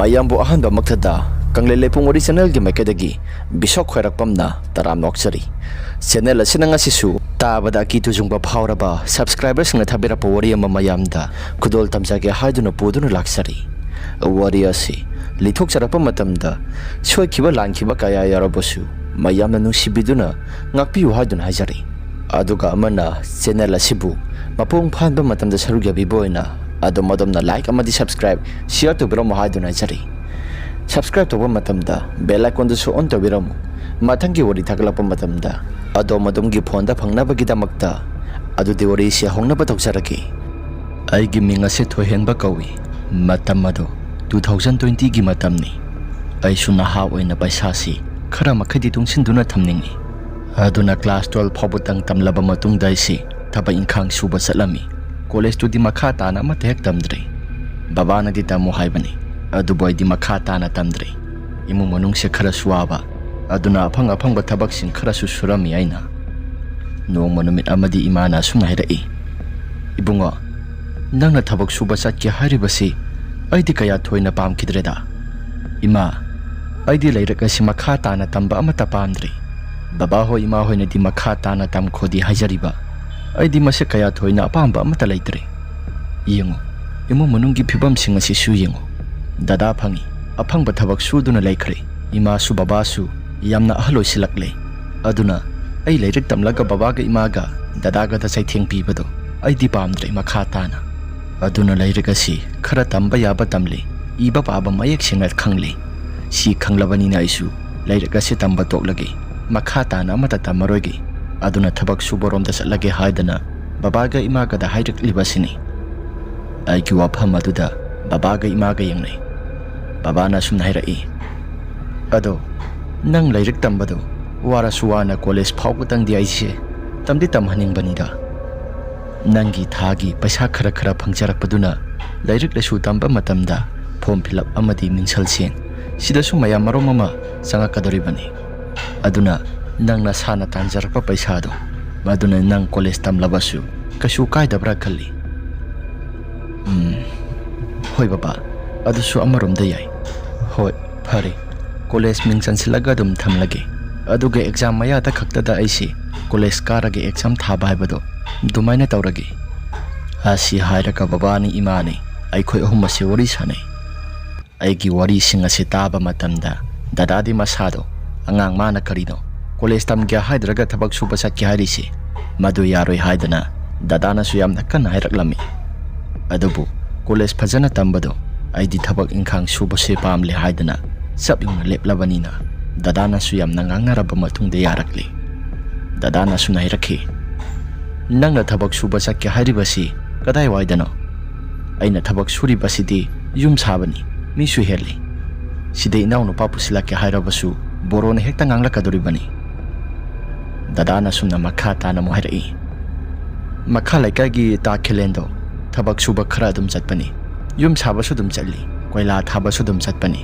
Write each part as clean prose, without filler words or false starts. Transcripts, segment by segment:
mayambu ahanba makthada kanglele pungwari channel gi maikadagi bisok khoirakpamna taram noksari channel asina ngasisu tabada ki tujungba phawraba subscribers na thabira powari ama mayamda khudol tamjage haiduna poduna laksari wari asi lithok charapa matamda soikiba langkiba kaya yarabosu mayamna nungsibiduna ngakpiu haiduna hajari aduga amana channel asibu mapung phanba matamda saruga biboina ado madamna like amadi subscribe share to biro mahaduna jari subscribe to matamda bell icon du on to biro mathangi wari thaglapa matamda ado madumgi phone da phangna bagi damakta adu de wari se hongna ba tokjaraki ai gi minga se thohenba kawi matam ado 2020 gi matamni ai suna ha oina paisa si khara makhadi tungsin thamningi aduna class 12 phobutang tamlaba matung dai si thaba inkhang suba salami college to di makha tana matek tamdre baba na di tamu haibani adu boy di makha tana tamdre imu manung se khara suaba aduna phang ba thabak sin khara su surami aina no manumit amadi imana suma herai ibungo nangna thabak suba satki haribasi aidi kaya thoina pam kidreda ima aidi leiraka si makha tana tamba amata pamdre baba ho ima hoina di makha tana tam khodi hajariba aidi mase kaya thoina apamba amata leitre yengo imu manungi phibam singa si su yengo dada phangi aphangba thabak suduna leikhre ima su baba su yamna ahloi silakle aduna ai leirik tamlaga baba ga ima ga dada ga da saitheng pibado aidi pamdre makha tana aduna leirika si khara tamba yaba tamle iba paba mayek singa khangle si khanglabani na isu leirika si tamba toklage makha tana amata tamaroge aduna thabak suborom da salage haidana babaga imaga da hairik libasini ai ki wafam aduda babaga imaga yangnai babana sumna hairai ado nang lairik tambado wara suwana college phawgutang di aise tamdi tamhaning banida nangi thagi paisa khara phangjarakpaduna lairik lesu tamba matamda form fill up amadi mingsal sen sida su maya maromama sanga kadoribani aduna nang na sana tanjarpa paisa do maduna nang college tamlabasu kasu kaidabra khalli hoi baba adusu amarom da yai hoi phare college mingsan silaga dum thamlage aduga exam maya ta khakta da aisi college karage exam thaba haibado dumaina tawrage asi hairaka baba ni imani ai khoi ahum se wari sanai ai gi wari singa se taba matamda dadadi masado angang mana karino college tam gya haidraga thabak suba sakki harisi madu yaroi haidana dadana su yamna kan hairaklami adubu college phajana tambado aidi thabak inkhang suba se pamle haidana sabing leplabanina dadana su yamna ngangaraba matungde yarakli dadana su nairakhi nangna thabak suba sakki haribasi kadai waidano aina thabak suri basidi yum sabani mi su herli side inaw no papusila ke hairabasu borone hekta ngangla kadoribani dadana sumna makha tana mo hairai makha laikai gi ta khelendo thabak suba khara dum chatpani yum saba su dum challi koila thaba su dum chatpani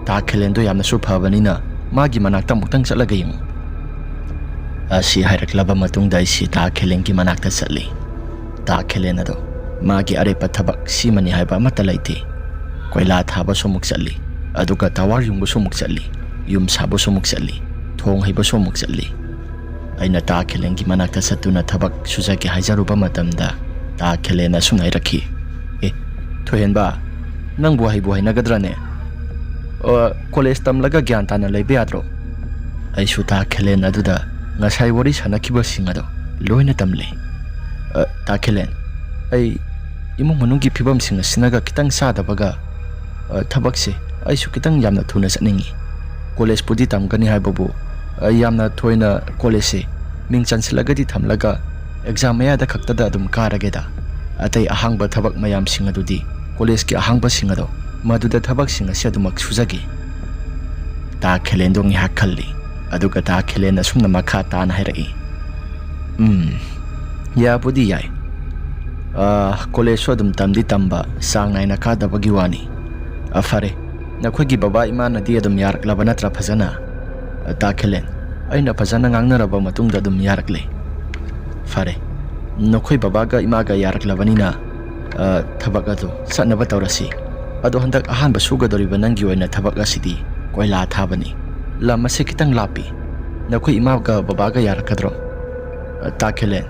ta khelendo yamna su phabani na magi manakta muktang chalaga yim asi hairak matung dai si ta khelengi manakta challi ta khelena do magi are pathabak simani haiba mata laite koila thaba su muk challi aduga tawar yung su muk challi yum saba su muk challi thong haiba su muk challi aina ta khelengi manakta satuna thabak sujaki haijaruba matamda ta khelena sunai rakhi thohenba nangbu haibu hainagadra college tamlaga gyan tana leibe adro ai su ta khelen aduda ngasai wari sanakiba singado loina tamle ta khelen ai imu manungi phibam singa sinaga kitang sadabaga thabakse ai su kitang yamna thuna saningi college pudi tamgani haibabu yamna thoina college mingchan silagadi thamlaga exam maya da khakta da dum karageda atai ahangba thabak mayam singadudi college ki ahangba singado maduda thabak singa se dumak sujagi ta khelendong ha khalli aduga ta khelena sumna makha ta na hairai ya budi yai college so dum tamdi tamba sang naina ka da bagi wani afare nakhogi baba imana di adum yarak labana tra phajana ta khelen aina phajana ngangnaraba matungda dum yarakle fare nokhoi baba ga ima ga yarak labanina thabak ado sanaba tawrasi ꯑꯗꯣ ꯍꯟꯗꯛ ꯑꯍꯥꯟꯕ ꯁꯨꯒꯗꯧꯔꯤꯕ ꯅꯪꯒꯤ ꯑꯣꯏꯅ ꯊꯕꯛ ꯑꯁꯤꯗꯤ ꯀꯣꯏꯂꯥ ꯊꯥꯕꯅꯤ. ꯂꯝ ꯑꯁꯤ ꯈꯤꯇꯪ ꯂꯥꯞꯄꯤ. ꯅꯈꯣꯏ ꯏꯃꯥꯒ ꯕꯕꯥꯒ ꯌꯥꯔꯛꯀꯗ꯭ꯔꯣ? ꯇꯥꯈꯤꯂꯦꯟ,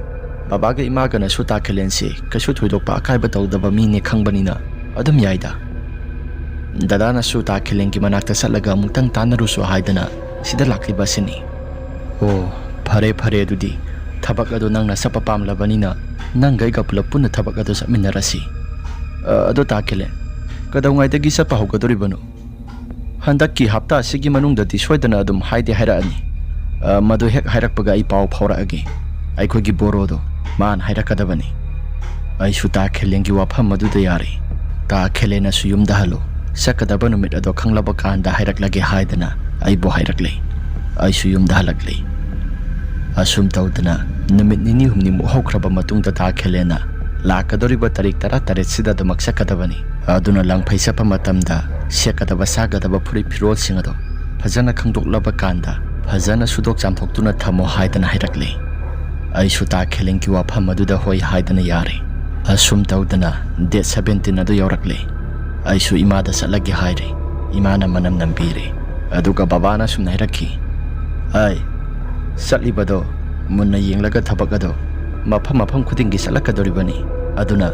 ꯕꯕꯥꯒ ꯏꯃꯥꯒꯅꯁꯨ ꯇꯥꯈꯤꯂꯦꯟꯁꯤ ꯀꯩꯁꯨ ꯊꯣꯏꯗꯣꯛꯄ ꯑꯀꯥꯏꯕ ꯇꯧꯗꯕ ꯃꯤꯅꯦ ꯈꯪꯕꯅꯤꯅ ꯑꯗꯨꯝ ꯌꯥꯏꯗ. ꯗꯗꯥꯅꯁꯨ ꯇꯥꯈꯤꯂꯦꯟꯒꯤ ꯃꯅꯥꯛꯇ ꯆꯠꯂꯒ ꯑꯃꯨꯛꯇꯪ ꯇꯥꯟꯅꯔꯨꯁꯨ ꯍꯥꯏꯗꯅ ꯁꯤꯗ ꯂꯥꯛꯂꯤꯕ ꯑꯁꯤꯅꯤ. ꯑꯣ, ꯐꯔꯦ ꯑꯗꯨꯗꯤ ꯊꯕꯛ ꯑꯗꯨ ꯅꯪꯅ ꯆꯠꯄ ꯄꯥꯝꯂꯕꯅꯤꯅ ꯅꯪꯒ ꯑꯩꯒ ꯄꯨꯂꯞ ꯄꯨꯟꯅ ꯊꯕꯛ ꯑꯗꯨ ꯆꯠꯃꯤꯟꯅꯔꯁꯤ. ꯑꯗꯣ ꯇꯥꯈꯤꯂꯦꯟ, ꯀꯩꯗꯧꯉꯩꯗꯒꯤ ꯆꯠꯄ ꯍꯧꯒꯗꯧꯔꯤꯕꯅꯣ? ꯍꯟꯗꯛꯀꯤ ꯍꯞꯇꯥ ꯑꯁꯤꯒꯤ ꯃꯅꯨꯡꯗꯗꯤ ꯁꯣꯏꯗꯅ ꯑꯗꯨꯝ ꯍꯥꯏꯔꯛꯑꯅꯤ. ꯃꯗꯨ ꯍꯦꯛ ꯍꯥꯏꯔꯛꯄꯒ ꯑꯩ ꯄꯥꯎ ꯐꯥꯎꯔꯛꯑꯒꯦ. ꯑꯩꯈꯣꯏꯒꯤ ꯕꯣꯔꯣꯗꯣ ꯃꯥꯅ ꯍꯥꯏꯔꯛꯀꯗꯕꯅꯤ. ꯑꯩꯁꯨ ꯇꯥꯈꯤꯂꯦꯟꯒꯤ ꯋꯥꯐꯝ ꯑꯗꯨꯗ ꯌꯥꯔꯦ. ꯇꯥꯈꯤꯂꯦꯟꯅꯁꯨ ꯌꯨꯝꯗ ꯍꯜꯂꯨ, ꯆꯠꯀꯗꯕ ꯅꯨꯃꯤꯠ ꯑꯗꯣ ꯈꯪꯂꯕ ꯀꯥꯟꯗ ꯍꯥꯏꯔꯛꯂꯒꯦ ꯍꯥꯏꯗꯅ ꯑꯩꯕꯨ ꯍꯥꯏꯔꯛꯂꯦ. ꯑꯩꯁꯨ ꯌꯨꯝꯗ ꯍꯜꯂꯛꯂꯦ. ꯑꯁꯨꯝ ꯇꯧꯗꯅ ꯅꯨꯃꯤꯠ ꯅꯤꯅꯤ ꯍꯨꯝꯅꯤꯃꯨꯛ ꯍꯧꯈ꯭ꯔꯕ ꯃꯇꯨꯡꯗ ꯇꯥꯈꯤꯂꯦꯟꯅ ꯂꯥꯛꯀꯗꯧꯔꯤꯕ ꯇꯥꯔꯤꯛ 18ꯁꯤꯗ ꯑꯗꯨꯃꯛ ꯆꯠꯀꯗꯕꯅꯤ. ꯑꯗꯨꯅ ꯂꯪꯐꯩ ꯆꯠꯄ ꯃꯇꯝꯗ ꯁꯦꯠꯀꯗꯕ ꯆꯥꯒꯗꯕ ꯐꯨꯔꯤꯠ ꯐꯤꯔꯣꯜꯁꯤꯡ ꯑꯗꯣ ꯐꯖꯅ ꯈꯪꯗꯣꯛꯂꯕ ꯀꯥꯟꯗ ꯐꯖꯅ ꯁꯨꯗꯣꯛ ꯆꯥꯝꯊꯣꯛꯇꯨꯅ ꯊꯝꯃꯣ ꯍꯥꯏꯗꯅ ꯍꯥꯏꯔꯛꯂꯦ. ꯑꯩꯁꯨ ꯇꯥꯈꯤꯂꯦꯟꯒꯤ ꯋꯥꯐꯝ ꯑꯗꯨꯗ ꯍꯣꯏ ꯍꯥꯏꯗꯅ ꯌꯥꯔꯦ. ꯑꯁꯨꯝ ꯇꯧꯗꯅ ꯗꯦꯠ 17 ꯑꯗꯨ ꯌꯧꯔꯛꯂꯦ. ꯑꯩꯁꯨ ꯏꯃꯥꯗ ꯆꯠꯂꯒꯦ ꯍꯥꯏꯔꯦ. ꯏꯃꯥꯅ ꯃꯅꯝ ꯅꯝꯕꯤꯔꯦ. ꯑꯗꯨꯒ ꯕꯕꯥꯅ ꯁꯨꯝꯅ ꯍꯥꯏꯔꯛꯈꯤ. ꯆꯠꯂꯤꯕꯗꯣ ꯃꯨꯟꯅ ꯌꯦꯡꯂꯒ ꯊꯕꯛ ꯑꯗꯣ ꯃꯐꯝ ꯈꯨꯗꯤꯡꯒꯤ ꯆꯠꯂꯛꯀꯗꯧꯔꯤꯕꯅꯤ. ꯑꯗꯨꯅ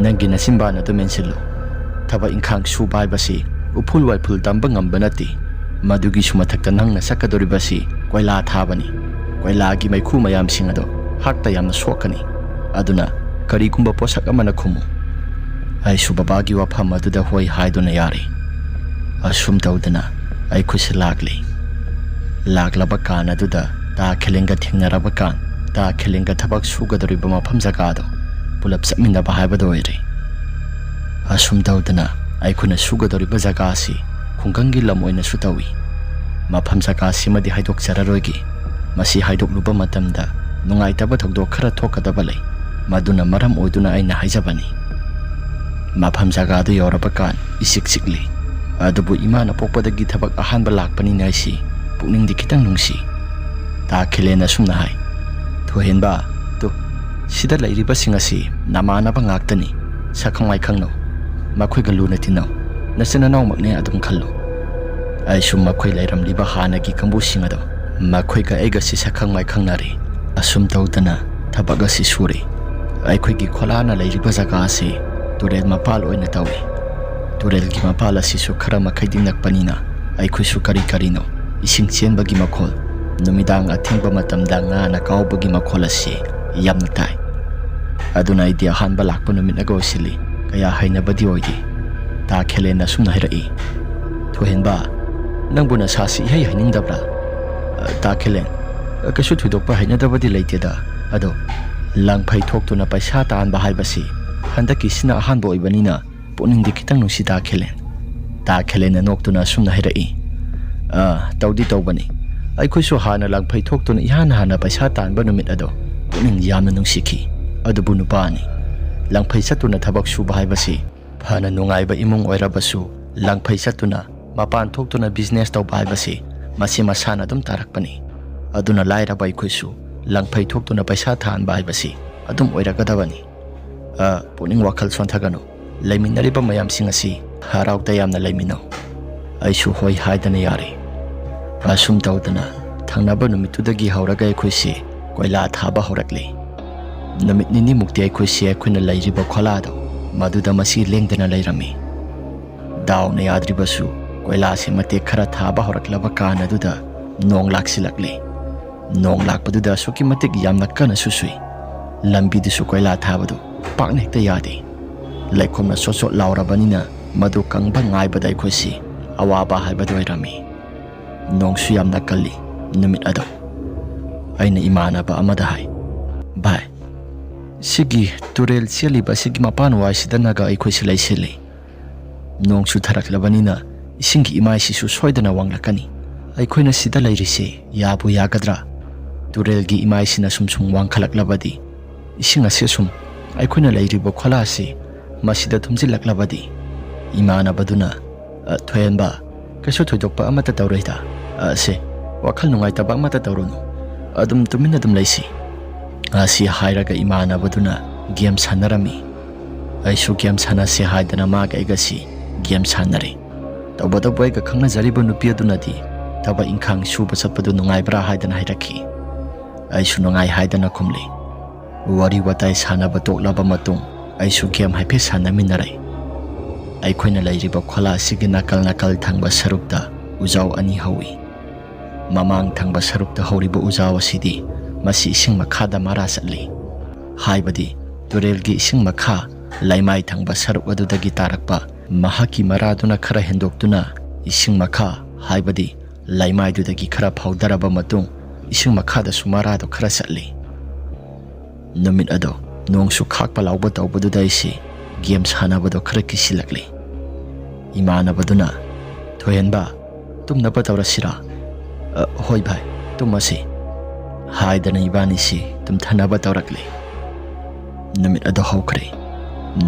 ꯅꯪꯒꯤ ꯅꯆꯤꯟꯕꯥꯟ ꯑꯗꯨ ꯃꯦꯟꯁꯤꯜꯂꯨ. ꯊꯕꯛ ꯏꯪꯈꯥꯡ ꯁꯨꯕ ꯍꯥꯏꯕꯁꯤ ꯎꯐꯨꯜ ꯋꯥꯏꯐꯨꯜ ꯇꯝꯕ ꯉꯝꯕ ꯅꯠꯇꯦ. ꯃꯗꯨꯒꯤꯁꯨ ꯃꯊꯛꯇ ꯅꯪꯅ ꯆꯠꯀꯗꯧꯔꯤꯕꯁꯤ ꯀꯣꯏꯂꯥ ꯊꯥꯕꯅꯤ. ꯀꯣꯏꯂꯥꯒꯤ ꯃꯩꯈꯨ ꯃꯌꯥꯝꯁꯤꯡ ꯑꯗꯣ ꯍꯛꯇ ꯌꯥꯝꯅ ꯁꯣꯛꯀꯅꯤ. ꯑꯗꯨꯅ ꯀꯔꯤꯒꯨꯝꯕ ꯄꯣꯠꯁꯛ ꯑꯃꯅ ꯈꯨꯝꯃꯨ. ꯑꯩꯁꯨ ꯕꯕꯥꯒꯤ ꯋꯥꯐꯝ ꯑꯗꯨꯗ ꯍꯣꯏ ꯍꯥꯏꯗꯨꯅ ꯌꯥꯔꯦ. ꯑꯁꯨꯝ ꯇꯧꯗꯅ ꯑꯩꯈꯣꯏꯁꯦ ꯂꯥꯛꯂꯦ. ꯂꯥꯛꯂꯕ ꯀꯥꯟ ꯑꯗꯨꯗ ꯇꯥꯈꯤꯂꯦꯟꯒ ꯊꯦꯡꯅꯔꯕ ꯀꯥꯟ ꯇꯥꯈꯤꯂꯦꯟꯒ ꯊꯕꯛ ꯁꯨꯒꯗꯧꯔꯤꯕ ꯃꯐꯝ ꯖꯒꯥꯗꯣ ꯄꯨꯂꯞ ꯆꯠꯃꯤꯟꯅꯕ ꯍꯥꯏꯕꯗꯣ ꯑꯣꯏꯔꯦ. ꯑꯁꯨꯝ ꯇꯧꯗꯅ ꯑꯩꯈꯣꯏꯅ ꯁꯨꯒꯗꯧꯔꯤꯕ ꯖꯒꯥꯁꯤ ꯈꯨꯡꯒꯪꯒꯤ ꯂꯝ ꯑꯣꯏꯅꯁꯨ ꯇꯧꯏ. ꯃꯐꯝ ꯖꯒꯥꯁꯤꯃꯗꯤ ꯍꯥꯏꯗꯣꯛꯆꯔꯔꯣꯏꯒꯦ. ꯃꯁꯤ ꯍꯥꯏꯗꯣꯛꯂꯨꯕ ꯃꯇꯝꯗ ꯅꯨꯡꯉꯥꯏꯇꯕ ꯊꯧꯗꯣꯛ ꯈꯔ ꯊꯣꯛꯀꯗꯕ ꯂꯩ. ꯃꯗꯨꯅ ꯃꯔꯝ ꯑꯣꯏꯗꯨꯅ ꯑꯩꯅ ꯍꯥꯏꯖꯕꯅꯤ. ꯃꯐꯝ ꯖꯒꯥꯗꯨ ꯌꯧꯔꯕ ꯀꯥꯟ ꯏꯆꯤꯛ ꯆꯤꯛꯂꯤ. ꯑꯗꯨꯕꯨ ꯏꯃꯥꯅ ꯄꯣꯛꯄꯗꯒꯤ ꯊꯕꯛ ꯑꯍꯥꯟꯕ ꯂꯥꯛꯄꯅꯤꯅ ꯑꯩꯁꯤ ꯄꯨꯛꯅꯤꯡꯗꯤ ꯈꯤꯇꯪ ꯅꯨꯡꯁꯤ. ꯇꯥꯈꯤꯂꯦꯟꯅ ꯁꯨꯝꯅ ꯍꯥꯏ. ꯊꯣꯏꯍꯦꯟꯕ, ꯁꯤꯗ ꯂꯩꯔꯤꯕꯁꯤꯡ ꯑꯁꯤ ꯅꯃꯥꯟꯅꯕ ꯉꯥꯛꯇꯅꯤ. ꯁꯛꯈꯪ ꯃꯥꯏꯈꯪꯅꯧ. ꯃꯈꯣꯏꯒ ꯂꯨꯅ ꯇꯤꯟꯅꯧ. ꯅꯆꯤꯟꯅꯥꯎꯃꯛꯅꯦ ꯑꯗꯨꯝ ꯈꯜꯂꯨ. ꯑꯩꯁꯨ ꯃꯈꯣꯏ ꯂꯩꯔꯝꯂꯤꯕ ꯍꯥꯟꯅꯒꯤ ꯀꯥꯡꯕꯨꯁꯤꯡ ꯑꯗꯣ ꯃꯈꯣꯏꯒ ꯑꯩꯒꯁꯤ ꯁꯛꯈꯪ ꯃꯥꯏꯈꯪꯅꯔꯦ. ꯑꯁꯨꯝ ꯇꯧꯗꯅ ꯊꯕꯛ ꯑꯁꯤ ꯁꯨꯔꯦ. ꯑꯩꯈꯣꯏꯒꯤ ꯈꯣꯂꯥꯅ ꯂꯩꯔꯤꯕ ꯖꯒꯥ ꯑꯁꯤ ꯇꯨꯔꯦꯜ ꯃꯄꯥꯜ ꯑꯣꯏꯅ ꯇꯧꯏ. ꯇꯨꯔꯦꯜꯒꯤ ꯃꯄꯥꯜ ꯑꯁꯤꯁꯨ ꯈꯔ ꯃꯈꯩꯗꯤ ꯅꯛꯄꯅꯤꯅ ꯑꯩꯈꯣꯏꯁꯨ ꯀꯔꯤꯅꯣ ꯏꯁꯤꯡ ꯆꯦꯟꯕꯒꯤ ꯃꯈꯣꯜ, ꯅꯨꯃꯤꯗꯥꯡ ꯑꯊꯦꯡꯕ ꯃꯇꯝꯗ ꯉꯥꯅ ꯀꯥꯎꯕꯒꯤ ꯃꯈꯣꯜ ꯑꯁꯤ ꯌꯥꯝꯅ ꯇꯥꯏ. ꯑꯗꯨꯅ ꯑꯩꯗꯤ ꯑꯍꯥꯟꯕ ꯂꯥꯛꯄ ꯅꯨꯃꯤꯠꯅꯒ ꯑꯣꯏꯁꯤꯜꯂꯤ ꯀꯌా ꯍꯩꯅꯕꯗꯤ ꯑꯣꯏꯗꯦ. ꯇꯥꯈꯤꯂꯦꯟꯅ ꯁꯨꯝꯅ ꯍꯥꯏꯔꯛꯏ. ꯊꯣꯏꯍꯦꯟꯕ, ꯅꯪꯕꯨ ꯅꯁꯥꯁꯤ ꯏꯍꯩ ꯍꯩꯅꯤꯡꯗꯕ꯭ꯔꯥ? ꯇꯥꯈꯤꯂꯦꯟ, ꯀꯩꯁꯨ ꯊꯣꯏꯗꯣꯛꯄ ꯍꯩꯅꯗꯕꯗꯤ ꯂꯩꯇꯦꯗ. ꯑꯗꯣ ꯂꯪꯐꯩ ꯊꯣꯛꯇꯨꯅ ꯄꯩꯁꯥ ꯇꯥꯟꯕ ꯍꯥꯏꯕꯁꯤ ꯍꯟꯗꯛꯀꯤꯁꯤꯅ ꯑꯍꯥꯟꯕ ꯑꯣꯏꯕꯅꯤꯅ ꯄꯨꯛꯅꯤꯡꯗꯤ ꯈꯤꯇꯪ ꯅꯨꯡꯁꯤ ꯇꯥꯈꯤꯂꯦꯟ. ꯇꯥꯈꯤꯂꯦꯟꯅ ꯅꯣꯛꯇꯨꯅ ꯑꯁꯨꯝꯅ ꯍꯥꯏꯔꯛꯏ. ꯇꯧꯗꯤ ꯇꯧꯕꯅꯤ. ꯑꯩꯈꯣꯏꯁꯨ ꯍꯥꯟꯅ ꯂꯪꯐꯩ ꯊꯣꯛꯇꯨꯅ ꯏꯍꯥꯟ ꯍꯥꯟꯅ ꯄꯩꯁꯥ ꯇꯥꯟꯕ ꯅꯨꯃꯤꯠ ꯑꯗꯣ ꯄꯨꯛꯅꯤꯡ ꯌꯥꯝꯅ ꯅꯨꯡꯁꯤꯈꯤ. ꯑꯗꯨꯕꯨ ꯅꯨꯄꯥꯅꯤ. ꯂꯪꯐꯩ ꯆꯠꯇꯨꯅ ꯊꯕꯛ ꯁꯨꯕ ꯍꯥꯏꯕꯁꯤ ꯐꯅ ꯅꯨꯡꯉꯥꯏꯕ ꯏꯃꯨꯡ ꯑꯣꯏꯔꯕꯁꯨ ꯂꯪꯐꯩ ꯆꯠꯇꯨꯅ ꯃꯄꯥꯟ ꯊꯣꯛꯇꯨꯅ ꯕꯤꯖꯤꯅꯦꯁ ꯇꯧꯕ ꯍꯥꯏꯕꯁꯤ ꯃꯁꯤ ꯃꯁꯥꯅ ꯑꯗꯨꯝ ꯇꯥꯔꯛꯄꯅꯤ. ꯑꯗꯨꯅ ꯂꯥꯏꯔꯕ ꯑꯩꯈꯣꯏꯁꯨ ꯂꯪꯐꯩ ꯊꯣꯛꯇꯨꯅ ꯄꯩꯁా ꯇꯥꯟꯕ ꯍꯥꯏꯕꯁꯤ ꯑꯗꯨꯝ ꯑꯣꯏꯔꯛꯀꯗꯕꯅꯤ. ꯄꯨꯛꯅꯤꯡ ꯋꯥꯈꯜ ꯁꯣꯟꯊꯒꯅꯨ. ꯂꯩꯃꯤꯟꯅꯔꯤꯕ ꯃꯌꯥꯝꯁꯤꯡ ꯑꯁꯤ ꯍꯔꯥꯎ ꯇꯌꯥꯝꯅ ꯂꯩꯃꯤꯟꯅꯧ. ꯑꯩꯁꯨ ꯍꯣꯏ ꯍꯥꯏꯗꯅ ꯌꯥꯔꯦ. ꯑꯁꯨꯝ ꯇꯧꯗꯅ ꯊꯪꯅꯕ ꯅꯨꯃꯤꯠꯇꯨꯗꯒꯤ ꯍꯧꯔꯒ ꯑꯩꯈꯣꯏꯁꯤ ꯀꯣꯏꯂꯥ ꯊꯥꯕ ꯍꯧꯔꯛꯂꯦ. ꯅꯨꯃꯤꯠ ꯅꯤꯅꯤꯃꯨꯛꯇꯤ ꯑꯩꯈꯣꯏꯅ ꯂꯩꯔꯤꯕ ꯈꯣꯂꯥꯗꯣ ꯃꯗꯨꯗ ꯃꯁꯤ ꯂꯦꯡꯗꯅ ꯂꯩꯔꯝꯃꯤ. ꯗꯥꯎꯅ ꯌꯥꯗ꯭ꯔꯤꯕꯁꯨ ꯀꯣꯏꯂꯥꯁꯤ ꯃꯇꯦꯛ ꯈꯔ ꯊꯥꯕ ꯍꯧꯔꯛꯂꯕ ꯀꯥꯟ ꯑꯗꯨꯗ ꯅꯣꯡ ꯂꯥꯛꯁꯤꯜꯂꯛꯂꯦ. ꯅꯣꯡ ꯂꯥꯛꯄꯗꯨꯗ ꯑꯁꯨꯛꯀꯤ ꯃꯇꯤꯛ ꯌꯥꯝꯅ ꯀꯟꯅꯁꯨ ꯆꯨꯏ. ꯂꯝꯕꯤꯗꯨꯁꯨ ꯀꯣꯏꯂꯥ ꯊꯥꯕꯗꯣ ꯄꯥꯛꯅ ꯍꯦꯛꯇ ꯌꯥꯗꯦ. ꯂꯩꯈꯣꯝꯅ ꯆꯣꯠ ꯂꯥꯎꯔꯕꯅꯤꯅ ꯃꯗꯨ ꯀꯪꯕ ꯉꯥꯏꯕꯗ ꯑꯩꯈꯣꯏꯁꯤ ꯑꯋꯥꯕ ꯍꯥꯏꯕꯗꯨ ꯑꯣꯏꯔꯝꯃꯤ. ꯅꯣꯡꯁꯨ ꯌꯥꯝꯅ ꯀꯜꯂꯤ ꯅꯨꯃꯤꯠ ꯑꯗꯣ. ꯑꯩꯅ ꯏꯃꯥꯟꯅꯕ ꯑꯃꯗ ꯍꯥꯏ. ꯚꯥꯏ, ꯁꯤꯒꯤ ꯇꯨꯔꯦꯜ ꯆꯦꯜꯂꯤꯕ ꯑꯁꯤꯒꯤ ꯃꯄꯥꯟꯋꯥꯏꯁꯤꯗꯅꯒ ꯑꯩꯈꯣꯏꯁꯤ ꯂꯩꯁꯤꯜꯂꯤ. ꯅꯣꯡ ꯆꯨꯊꯔꯛꯂꯕꯅꯤꯅ ꯏꯁꯤꯡꯒꯤ ꯏꯃꯥꯏꯁꯤꯁꯨ ꯁꯣꯏꯗꯅ ꯋꯥꯡꯂꯛꯀꯅꯤ. ꯑꯩꯈꯣꯏꯅ ꯁꯤꯗ ꯂꯩꯔꯤꯁꯤ ꯌꯥꯕꯨ ꯌꯥꯒꯗ꯭ꯔꯥ? ꯇꯨꯔꯦꯜꯒꯤ ꯏꯃꯥꯏꯁꯤꯅ ꯁꯨꯝ ꯋꯥꯡꯈꯠꯂꯛꯂꯕꯗꯤ ꯏꯁꯤꯡ ꯑꯁꯤ ꯁꯨꯝ ꯑꯩꯈꯣꯏꯅ ꯂꯩꯔꯤꯕ ꯈꯣꯂꯥꯁꯤ ꯃꯁꯤꯗ ꯊꯨꯝꯖꯤꯜꯂꯛꯂꯕꯗꯤ? ꯏꯃꯥꯟꯅꯕꯗꯨꯅ ꯊꯣꯏꯍꯦꯟꯕ, ꯀꯩꯁꯨ ꯊꯣꯏꯗꯣꯛꯄ ꯑꯃꯠꯇ ꯇꯧꯔꯣꯏꯗ. ꯋꯥꯈꯜ ꯅꯨꯡꯉꯥꯏꯇꯕ ꯑꯃꯠꯇ ꯇꯧꯔꯨꯅꯨ. ꯑꯗꯨꯝ ꯇꯨꯃꯤꯟꯅ ꯑꯗꯨꯝ ꯂꯩꯁꯤ. ꯑꯁꯤ ꯍꯥꯏꯔꯒ ꯏꯃꯥꯟꯅꯕꯗꯨꯅ ꯒꯦꯝ ꯁꯥꯟꯅꯔꯝꯃꯤ. ꯑꯩꯁꯨ ꯒꯦꯝ ꯁꯥꯟꯅꯁꯦ ꯍꯥꯏꯗꯅ ꯃꯥꯒ ꯑꯩꯒꯁꯤ ꯒꯦꯝ ꯁꯥꯟꯅꯔꯤ ꯇꯧꯕꯗꯕꯨ ꯑꯩꯒ ꯈꯪꯅꯖꯔꯤꯕ ꯅꯨꯄꯤ ꯑꯗꯨꯅꯗꯤ ꯊꯕꯛ ꯏꯪꯈꯥꯡ ꯁꯨꯕ ꯆꯠꯄꯗꯨ ꯅꯨꯡꯉꯥꯏꯕ꯭ꯔꯥ ꯍꯥꯏꯗꯅ ꯍꯥꯏꯔꯛꯈꯤ ꯑꯩꯁꯨ ꯅꯨꯡꯉꯥꯏ ꯍꯥꯏꯗꯅ ꯈꯨꯝꯂꯤ ꯋꯥꯔꯤ ꯋꯥꯇꯥꯏ ꯁꯥꯟꯅꯕ ꯇꯣꯛꯂꯕ ꯃꯇꯨꯡ ꯑꯩꯁꯨ ꯒꯦꯝ ꯍꯥꯏꯐꯦꯠ ꯁꯥꯟꯅꯃꯤꯟꯅꯔꯦ ꯑꯩꯈꯣꯏꯅ ꯂꯩꯔꯤꯕ ꯈꯣꯂꯥ ꯑꯁꯤꯒꯤ ꯅꯥꯀꯜ ꯅꯥꯀꯜ ꯊꯪꯕ ꯁꯔꯨꯛꯇ ꯎꯖꯥꯎ ꯑꯅꯤ ꯍꯧꯏ ꯃꯃꯥꯡ ꯊꯪꯕ ꯁꯔꯨꯛꯇ ꯍꯧꯔꯤꯕ ꯎꯖꯥꯎ ꯑꯁꯤꯗꯤ ꯃꯁꯤ ꯏꯁꯤꯡ ꯃꯈꯥꯗ ꯃꯔꯥ ꯆꯠꯂꯤ ꯍꯥꯏꯕꯗꯤ ꯇꯨꯔꯦꯜꯒꯤ ꯏꯁꯤꯡ ꯃꯈꯥ ꯂꯩꯃꯥꯏ ꯊꯪꯕ ꯁꯔꯨꯛ ꯑꯗꯨꯗꯒꯤ ꯇꯥꯔꯛꯄ ꯃꯍꯥꯛꯀꯤ ꯃꯔꯥꯗꯨꯅ ꯈꯔ ꯍꯦꯟꯗꯣꯛꯇꯨꯅ ꯏꯁꯤꯡ ꯃꯈꯥ ꯍꯥꯏꯕꯗꯤ ꯂꯩꯃꯥꯏꯗꯨꯗꯒꯤ ꯈꯔ ꯐꯧꯗꯔꯕ ꯃꯇꯨꯡ ꯏꯁꯤꯡ ꯃꯈꯥꯗꯁꯨ ꯃꯔꯥꯗꯣ ꯈꯔ ꯆꯠꯂꯤ ꯅꯨꯃꯤꯠ ꯑꯗꯣ ꯅꯣꯡꯁꯨ ꯈꯥꯛꯄ ꯂꯥꯎꯕ ꯇꯧꯕꯗꯨꯗ ꯑꯩꯁꯤ ꯒꯦꯝ ꯁꯥꯟꯅꯕꯗꯣ ꯈꯔ ꯀꯤꯁꯤꯜꯂꯛꯂꯤ ꯏꯃꯥꯟꯅꯕꯗꯨꯅ ꯊꯣꯏꯍꯟꯕ ꯇꯨꯝꯅꯕ ꯇꯧꯔꯁꯤꯔꯥ ꯍꯣꯏ ꯚꯥꯏ ꯇꯨꯝꯃꯁꯤ ꯍꯥꯏꯗꯅ ꯏꯕꯥꯅꯤꯁꯤ ꯇꯨꯝꯊꯅꯕ ꯇꯧꯔꯛꯂꯤ ꯅꯨꯃꯤꯠ ꯑꯗꯨ ꯍꯧꯈ꯭ꯔꯦ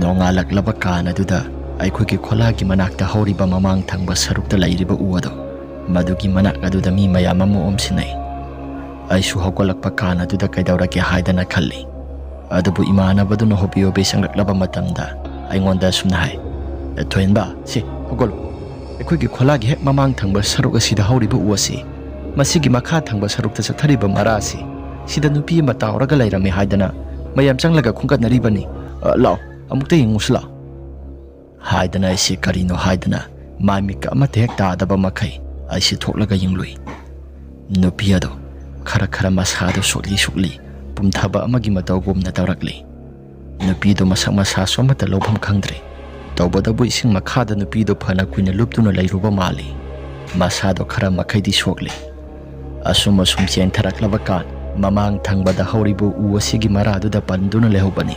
ꯅꯣꯡꯉꯥꯜꯂꯛꯂꯕ ꯀꯥꯟ ꯑꯗꯨꯗ ꯑꯩꯈꯣꯏꯒꯤ ꯈꯣꯂꯥꯒꯤ ꯃꯅꯥꯛꯇ ꯍꯧꯔꯤꯕ ꯃꯃꯥꯡ ꯊꯪꯕ ꯁꯔꯨꯛꯇ ꯂꯩꯔꯤꯕ ꯎ ꯑꯗꯣ ꯃꯗꯨꯒꯤ ꯃꯅꯥꯛ ꯑꯗꯨꯗ ꯃꯤ ꯃꯌꯥꯝ ꯑꯃ ꯑꯣꯝꯁꯤꯟꯅꯩ ꯑꯩꯁꯨ ꯍꯧꯒꯠꯂꯛꯄ ꯀꯥꯟ ꯑꯗꯨꯗ ꯀꯩꯗꯧꯔꯒꯦ ꯍꯥꯏꯗꯅ ꯈꯜꯂꯤ ꯑꯗꯨꯕꯨ ꯏꯃꯥꯟꯅꯕꯗꯨꯅ ꯍꯣꯕꯤ ꯍꯣꯕꯤ ꯆꯪꯂꯛꯂꯕ ꯃꯇꯝꯗ ꯑꯩꯉꯣꯟꯗ ꯑꯁꯨꯝꯅ ꯍꯥꯏ ꯊꯣꯏꯍꯟꯕ ꯁꯤ ꯍꯧꯒꯠꯂꯨ ꯑꯩꯈꯣꯏꯒꯤ ꯈꯣꯂꯥꯒꯤ ꯍꯦꯛ ꯃꯃꯥꯡ ꯊꯪꯕ ꯁꯔꯨꯛ ꯑꯁꯤꯗ ꯍꯧꯔꯤꯕ ꯎ ꯑꯁꯤ ꯃꯁꯤꯒꯤ ꯃꯈꯥ ꯊꯪꯕ ꯁꯔꯨꯛꯇ ꯆꯠꯊꯔꯤꯕ ꯃꯔꯥ ꯑꯁꯤ ꯁꯤꯗ ꯅꯨꯄꯤ ꯑꯃ ꯇꯥꯎꯔꯒ ꯂꯩꯔꯝꯃꯦ ꯍꯥꯏꯗꯅ ꯃꯌꯥꯝ ꯆꯪꯂꯒ ꯈꯨꯡꯒꯠꯅꯔꯤꯕꯅꯤ ꯂꯥꯛꯑꯣ ꯑꯃꯨꯛꯇ ꯌꯦꯡꯉꯨꯁꯤ ꯂꯥꯛꯑꯣ ꯍꯥꯏꯗꯅ ꯑꯩꯁꯤ ꯀꯔꯤꯅꯣ ꯍꯥꯏꯗꯅ ꯃꯥꯏ ꯃꯤꯠꯀ ꯑꯃꯠꯇ ꯍꯦꯛ ꯇꯥꯗꯕ ꯃꯈꯩ ꯑꯩꯁꯤ ꯊꯣꯛꯂꯒ ꯌꯦꯡꯂꯨꯏ ꯅꯨꯄꯤ ꯑꯗꯣ ꯈꯔ ꯈꯔ ꯃꯁꯥꯗꯣ ꯁꯣꯛꯂꯤ ꯁꯣꯛꯂꯤ ꯄꯨꯝꯊꯕ ꯑꯃꯒꯤ ꯃꯇꯧꯒꯨꯝꯅ ꯇꯧꯔꯛꯂꯤ ꯅꯨꯄꯤꯗꯣ ꯃꯁꯛ ꯃꯁꯥꯁꯨ ꯑꯃꯠꯇ ꯂꯧꯐꯝ ꯈꯪꯗ꯭ꯔꯦ ꯇꯧꯕꯗꯕꯨ ꯏꯁꯤꯡ ꯃꯈꯥꯗ ꯅꯨꯄꯤꯗꯣ ꯐꯅ ꯀꯨꯏꯅ ꯂꯨꯞꯇꯨꯅ ꯂꯩꯔꯨꯕ ꯃꯥꯜꯂꯤ ꯃꯁꯥꯗꯣ ꯈꯔ ꯃꯈꯩꯗꯤ ꯁꯣꯛꯂꯤ ꯑꯁꯨꯝ ꯆꯦꯟꯊꯔꯛꯂꯕ ꯀꯥꯟ ꯃꯃꯥꯡ ꯊꯪꯕꯗ ꯍꯧꯔꯤꯕ ꯎ ꯑꯁꯤꯒꯤ ꯃꯔꯥꯗꯨꯗ ꯄꯟꯗꯨꯅ ꯂꯩꯍꯧꯕꯅꯤ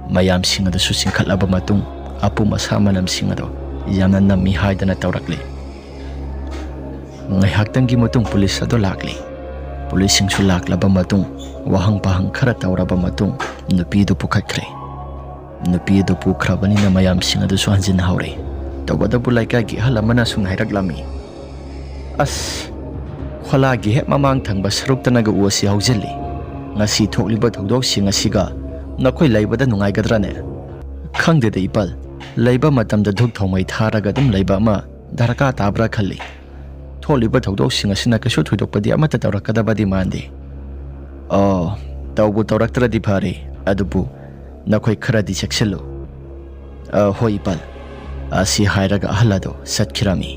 ꯃꯌꯥꯝꯁꯤꯡ ꯑꯗꯨꯁꯨ ꯆꯤꯡꯈꯠꯂꯕ ꯃꯇꯨꯡ ꯑꯄꯨꯝ ꯑꯁꯥ ꯃꯅꯝꯁꯤꯡ ꯑꯗꯣ ꯌꯥꯝꯅ ꯅꯝꯃꯤ ꯍꯥꯏꯗꯅ ꯇꯧꯔꯛꯂꯤ ꯉꯥꯏꯍꯥꯛꯇꯪꯒꯤ ꯃꯇꯨꯡ ꯄꯨꯂꯤꯁ ꯑꯗꯨ ꯂꯥꯛꯂꯤ ꯄꯨꯂꯤꯁꯁꯤꯡꯁꯨ ꯂꯥꯛꯂꯕ ꯃꯇꯨꯡ ꯋꯥꯍꯪ ꯄꯥꯍꯪ ꯈꯔ ꯇꯧꯔꯕ ꯃꯇꯨꯡ ꯅꯨꯄꯤꯗꯨ ꯄꯨꯈꯠꯈ꯭ꯔꯦ ꯅꯨꯄꯤ ꯑꯗꯨ ꯄꯨꯈ꯭ꯔꯕꯅꯤꯅ ꯃꯌꯥꯝꯁꯤꯡ ꯑꯗꯨꯁꯨ ꯍꯟꯖꯤꯟꯍꯧꯔꯦ ꯇꯧꯕꯗꯕꯨ ꯂꯩꯀꯥꯏꯒꯤ ꯑꯍꯜ ꯑꯃꯅ ꯁꯨꯝ ꯍꯥꯏꯔꯛꯂꯝꯃꯤ ꯑꯁ ꯈꯣꯂꯥꯒꯤ ꯍꯦꯛ ꯃꯃꯥꯡ ꯊꯪꯕ ꯁꯔꯨꯛꯇꯅꯒ ꯎ ꯑꯁꯤ ꯍꯧꯖꯤꯜꯂꯤ ꯉꯁꯤ ꯊꯣꯛꯂꯤꯕ ꯊꯧꯗꯣꯛꯁꯤꯡ ꯑꯁꯤꯒ ꯅꯈꯣꯏ ꯂꯩꯕꯗ ꯅꯨꯡꯉꯥꯏꯒꯗ꯭ꯔꯥꯅꯦ ꯈꯪꯗꯦꯗ ꯏꯄꯜ ꯂꯩꯕ ꯃꯇꯝꯗ ꯙꯨꯞ ꯊꯥꯎꯃꯩ ꯊꯥꯔꯒ ꯑꯗꯨꯝ ꯂꯩꯕ ꯑꯃ ꯗꯔꯀꯥꯔ ꯇꯥꯕ꯭ꯔꯥ ꯈꯜꯂꯤ ꯊꯣꯛꯂꯤꯕ ꯊꯧꯗꯣꯛꯁꯤꯡ ꯑꯁꯤꯅ ꯀꯩꯁꯨ ꯊꯣꯏꯗꯣꯛꯄꯗꯤ ꯑꯃꯠꯇ ꯇꯧꯔꯛꯀꯗꯕꯗꯤ ꯃꯥꯟꯗꯦ ꯇꯧꯕꯨ ꯇꯧꯔꯛꯇ꯭ꯔꯗꯤ ꯐꯔꯦ ꯑꯗꯨꯕꯨ ꯅꯈꯣꯏ ꯈꯔꯗꯤ ꯆꯦꯛꯁꯤꯜꯂꯨ ꯍꯣꯏ ꯏꯄꯜ ꯑꯁꯤ ꯍꯥꯏꯔꯒ ꯑꯍꯜ ꯑꯗꯣ ꯆꯠꯈꯤꯔꯝꯃꯤ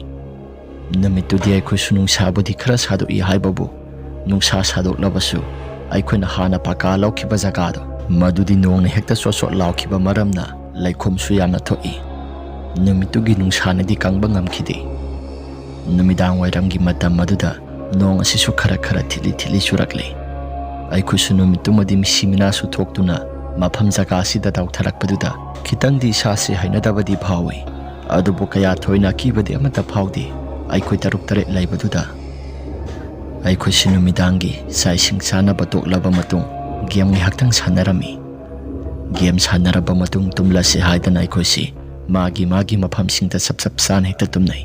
ꯅꯨꯃꯤꯠꯇꯨꯗꯤ ꯑꯩꯈꯣꯏꯁꯨ ꯅꯨꯡꯁꯥꯕꯨꯗꯤ ꯈꯔ ꯁꯥꯗꯣꯛꯏ ꯍꯥꯏꯕꯕꯨ ꯅꯨꯡꯁꯥ ꯁꯥꯗꯣꯛꯂꯕꯁꯨ ꯑꯩꯈꯣꯏꯅ ꯍꯥꯟꯅ ꯄꯥꯀꯥ ꯂꯧꯈꯤꯕ ꯖꯒꯥꯗꯣ ꯃꯗꯨꯗꯤ ꯅꯣꯡꯅ ꯍꯦꯛꯇ ꯆꯣꯠ ꯂꯥꯎꯈꯤꯕ ꯃꯔꯝꯅ ꯂꯩꯈꯣꯝꯁꯨ ꯌꯥꯝꯅ ꯊꯣꯛꯏ ꯅꯨꯃꯤꯠꯇꯨꯒꯤ ꯅꯨꯡꯁꯥꯅꯗꯤ ꯀꯪꯕ ꯉꯝꯈꯤꯗꯦ ꯅꯨꯃꯤꯗꯥꯡ ꯋꯥꯏꯔꯝꯒꯤ ꯃꯇꯝ ꯑꯗꯨꯗ ꯅꯣꯡ ꯑꯁꯤꯁꯨ ꯈꯔ ꯈꯔ ꯊꯤꯠꯂꯤ ꯊꯤꯠꯂꯤ ꯆꯨꯔꯛꯂꯤ ꯑꯩꯈꯣꯏꯁꯨ ꯅꯨꯃꯤꯠꯇꯨꯃꯗꯤ ꯃꯤꯁꯤ ꯃꯤꯅꯥꯁꯨ ꯊꯣꯛꯇꯨꯅ ꯃꯐꯝ ꯖꯒꯥꯁꯤꯗ ꯇꯧꯊꯔꯛꯄꯗꯨꯗ ꯈꯤꯇꯪꯗꯤ ꯏꯁꯥꯁꯤ ꯍꯩꯅꯗꯕꯗꯤ ꯐꯥꯎꯏ ꯑꯗꯨꯕꯨ ꯀꯌꯥ ꯊꯣꯏꯅ ꯑꯀꯤꯕꯗꯤ ꯑꯃꯠꯇ ꯐꯥꯎꯗꯦ ꯑꯩꯈꯣꯏ 6-7 ꯂꯩꯕꯗꯨꯗ ꯑꯩꯈꯣꯏꯁꯤ ꯅꯨꯃꯤꯗꯥꯡꯒꯤ ꯆꯥꯛ ꯏꯁꯤꯡ ꯆꯥꯅꯕ ꯇꯣꯛꯂꯕ ꯃꯇꯨꯡ ꯒꯦꯝ ꯉꯥꯏꯍꯥꯛꯇꯪ ꯁꯥꯟꯅꯔꯝꯃꯤ ꯒꯦꯝ ꯁꯥꯟꯅꯔꯕ ꯃꯇꯨꯡ ꯇꯨꯝꯂꯁꯤ ꯍꯥꯏꯗꯅ ꯑꯩꯈꯣꯏꯁꯤ ꯃꯥꯒꯤ ꯃꯐꯝꯁꯤꯡꯗ ꯆꯞ ꯆꯥꯅ ꯍꯦꯛꯇ ꯇꯨꯝꯅꯩ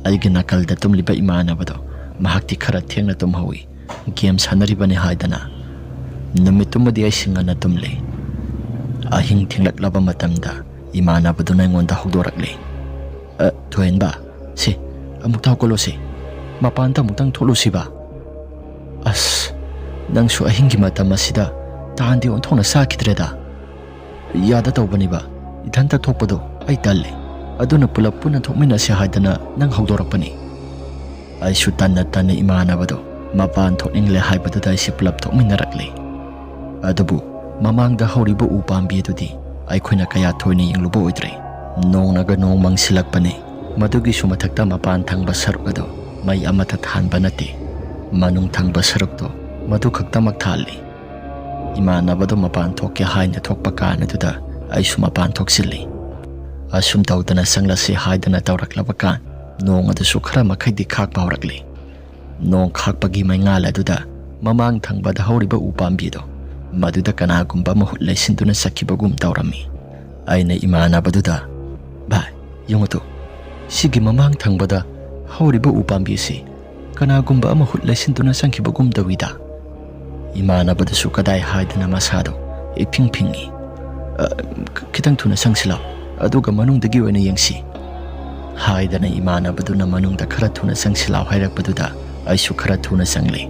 ꯑꯩꯒꯤ ꯅꯥꯀꯜꯗ ꯇꯨꯝꯂꯤꯕ ꯏꯃꯥꯟꯅꯕꯗꯣ ꯃꯍꯥꯛꯇꯤ ꯈꯔ ꯊꯦꯡꯅ ꯇꯨꯝꯍꯧꯏ ꯒꯦꯝ ꯁꯥꯟꯅꯔꯤꯕꯅꯤ ꯍꯥꯏꯗꯅ ꯅꯨꯃꯤꯠꯇꯨꯃꯗꯤ ꯑꯩꯁꯤ ꯉꯟꯅ ꯇꯨꯝꯂꯤ ꯑꯍꯤꯡ ꯊꯦꯡꯂꯛꯂꯕ ꯃꯇꯝꯗ ꯏꯃꯥꯟꯅꯕꯗꯨꯅ ꯑꯩꯉꯣꯟꯗ ꯍꯧꯗꯣꯔꯛꯂꯤ ꯊꯣꯏꯍꯟꯕ ꯁꯤ ꯑꯃꯨꯛꯇ ꯍꯧꯒꯠꯂꯨꯁꯤ ꯃꯄꯥꯟꯗ ꯑꯃꯨꯛꯇꯪ ꯊꯣꯛꯂꯨꯁꯤꯕ ꯑꯁ ꯅꯪꯁꯨ ꯑꯍꯤꯡꯒꯤ ꯃꯇꯝ ꯑꯁꯤꯗ ꯇꯥꯟꯗꯤ ꯑꯣꯟꯊꯣꯛꯅ ꯆꯥꯈꯤꯗ꯭ꯔꯦꯗ ꯌꯥꯗ ꯇꯧꯕꯅꯤꯕ ꯏꯊꯟꯇ ꯊꯣꯛꯄꯗꯣ ꯑꯩ ꯇꯜꯂꯤ ꯑꯗꯨꯅ ꯄꯨꯂꯞ ꯄꯨꯟꯅ ꯊꯣꯛꯃꯤꯟꯅꯁꯤ ꯍꯥꯏꯗꯅ ꯅꯪ ꯍꯧꯗꯣꯔꯛꯄꯅꯤ ꯑꯩꯁꯨ ꯇꯟꯅ ꯏꯃꯥꯟꯅꯕꯗꯣ ꯃꯄꯥꯟ ꯊꯣꯛꯅꯤꯡꯂꯦ ꯍꯥꯏꯕꯗꯨꯗ ꯑꯩꯁꯤ ꯄꯨꯂꯞ ꯊꯣꯛꯃꯤꯟꯅꯔꯛꯂꯤ ꯑꯗꯨꯕꯨ ꯃꯃꯥꯡꯗ ꯍꯧꯔꯤꯕ ꯎ ꯄꯥꯝꯕꯤ ꯑꯗꯨꯗꯤ ꯑꯩꯈꯣꯏꯅ ꯀꯌꯥ ꯊꯣꯏꯅ ꯌꯦꯡꯂꯨꯕ ꯑꯣꯏꯗ꯭ꯔꯦ ꯅꯣꯡꯅꯒ ꯅꯣꯡ ꯃꯪꯁꯤꯜꯂꯛꯄꯅꯤ ꯃꯗꯨꯒꯤꯁꯨ ꯃꯊꯛꯇ ꯃꯄꯥꯟ ꯊꯪꯕ ꯁꯔꯨꯛ ꯑꯗꯣ ꯃꯩ ꯑꯃꯠꯇ ꯊꯥꯟꯕ ꯅꯠꯇꯦ ꯃꯅꯨꯡ ꯊꯪꯕ ꯁꯔꯨꯛꯇꯣ ꯃꯗꯨ ꯈꯛꯇꯃꯛ ꯊꯥꯜꯂꯤ ꯏꯃꯥꯟꯅꯕꯗꯣ ꯃꯄꯥꯟ ꯊꯣꯛꯀꯦ ꯍꯥꯏꯅ ꯊꯣꯛꯄ ꯀꯥꯟ ꯑꯗꯨꯗ ꯑꯩꯁꯨ ꯃꯄꯥꯟ ꯊꯣꯛꯆꯤꯜꯂꯤ ꯑꯁꯨꯝ ꯇꯧꯗꯅ ꯆꯪꯂꯁꯤ ꯍꯥꯏꯗꯅ ꯇꯧꯔꯛꯂꯕ ꯀꯥꯟ ꯅꯣꯡ ꯑꯗꯨꯁꯨ ꯈꯔ ꯃꯈꯩꯗꯤ ꯈꯥꯛꯄ ꯍꯧꯔꯛꯂꯤ ꯅꯣꯡ ꯈꯥꯛꯄꯒꯤ ꯃꯩꯉꯥꯜ ꯑꯗꯨꯗ ꯃꯃꯥꯡ ꯊꯪꯕꯗ ꯍꯧꯔꯤꯕ ꯎ ꯄꯥꯝꯕꯤꯗꯣ ꯃꯗꯨꯗ ꯀꯅꯥꯒꯨꯝꯕ ꯑꯃ ꯍꯨꯠ ꯂꯩꯁꯤꯟꯗꯨꯅ ꯆꯠꯈꯤꯕꯒꯨꯝ ꯇꯧꯔꯝꯃꯤ ꯑꯩꯅ ꯏꯃꯥꯟꯅꯕꯗꯨꯗ ꯚꯥꯏ ꯌꯦꯡꯉꯨꯇꯨ ꯁꯤꯒꯤ ꯃꯃꯥꯡ ꯊꯪꯕꯗ ꯍꯧꯔꯤꯕ ꯎ ꯄꯥꯝꯕꯤꯁꯤ ꯀꯅꯥꯒꯨꯝꯕ ꯑꯃ ꯍꯨꯠ ꯂꯩꯁꯤꯟꯗꯨꯅ ꯆꯪꯈꯤꯕꯒꯨꯝ ꯇꯧꯏꯗ ꯏꯃꯥꯟꯅꯕꯗꯨꯁꯨ ꯀꯗꯥꯏ ꯍꯥꯏꯗꯅ ꯃꯁꯥꯗꯣ ꯏꯐꯤꯡ ꯐꯤꯡꯉꯤ ꯈꯤꯇꯪ ꯊꯨꯅ ꯆꯪꯁꯤ ꯂꯥꯎ ꯑꯗꯨꯒ ꯃꯅꯨꯡꯗꯒꯤ ꯑꯣꯏꯅ ꯌꯦꯡꯁꯤ ꯍꯥꯏꯗꯅ ꯏꯃꯥꯟꯅꯕꯗꯨꯅ ꯃꯅꯨꯡꯗ ꯈꯔ ꯊꯨꯅ ꯆꯪꯁꯤꯜꯂꯥꯎ ꯍꯥꯏꯔꯛꯄꯗꯨꯗ ꯑꯩꯁꯨ ꯈꯔ ꯊꯨꯅ ꯆꯪꯂꯦ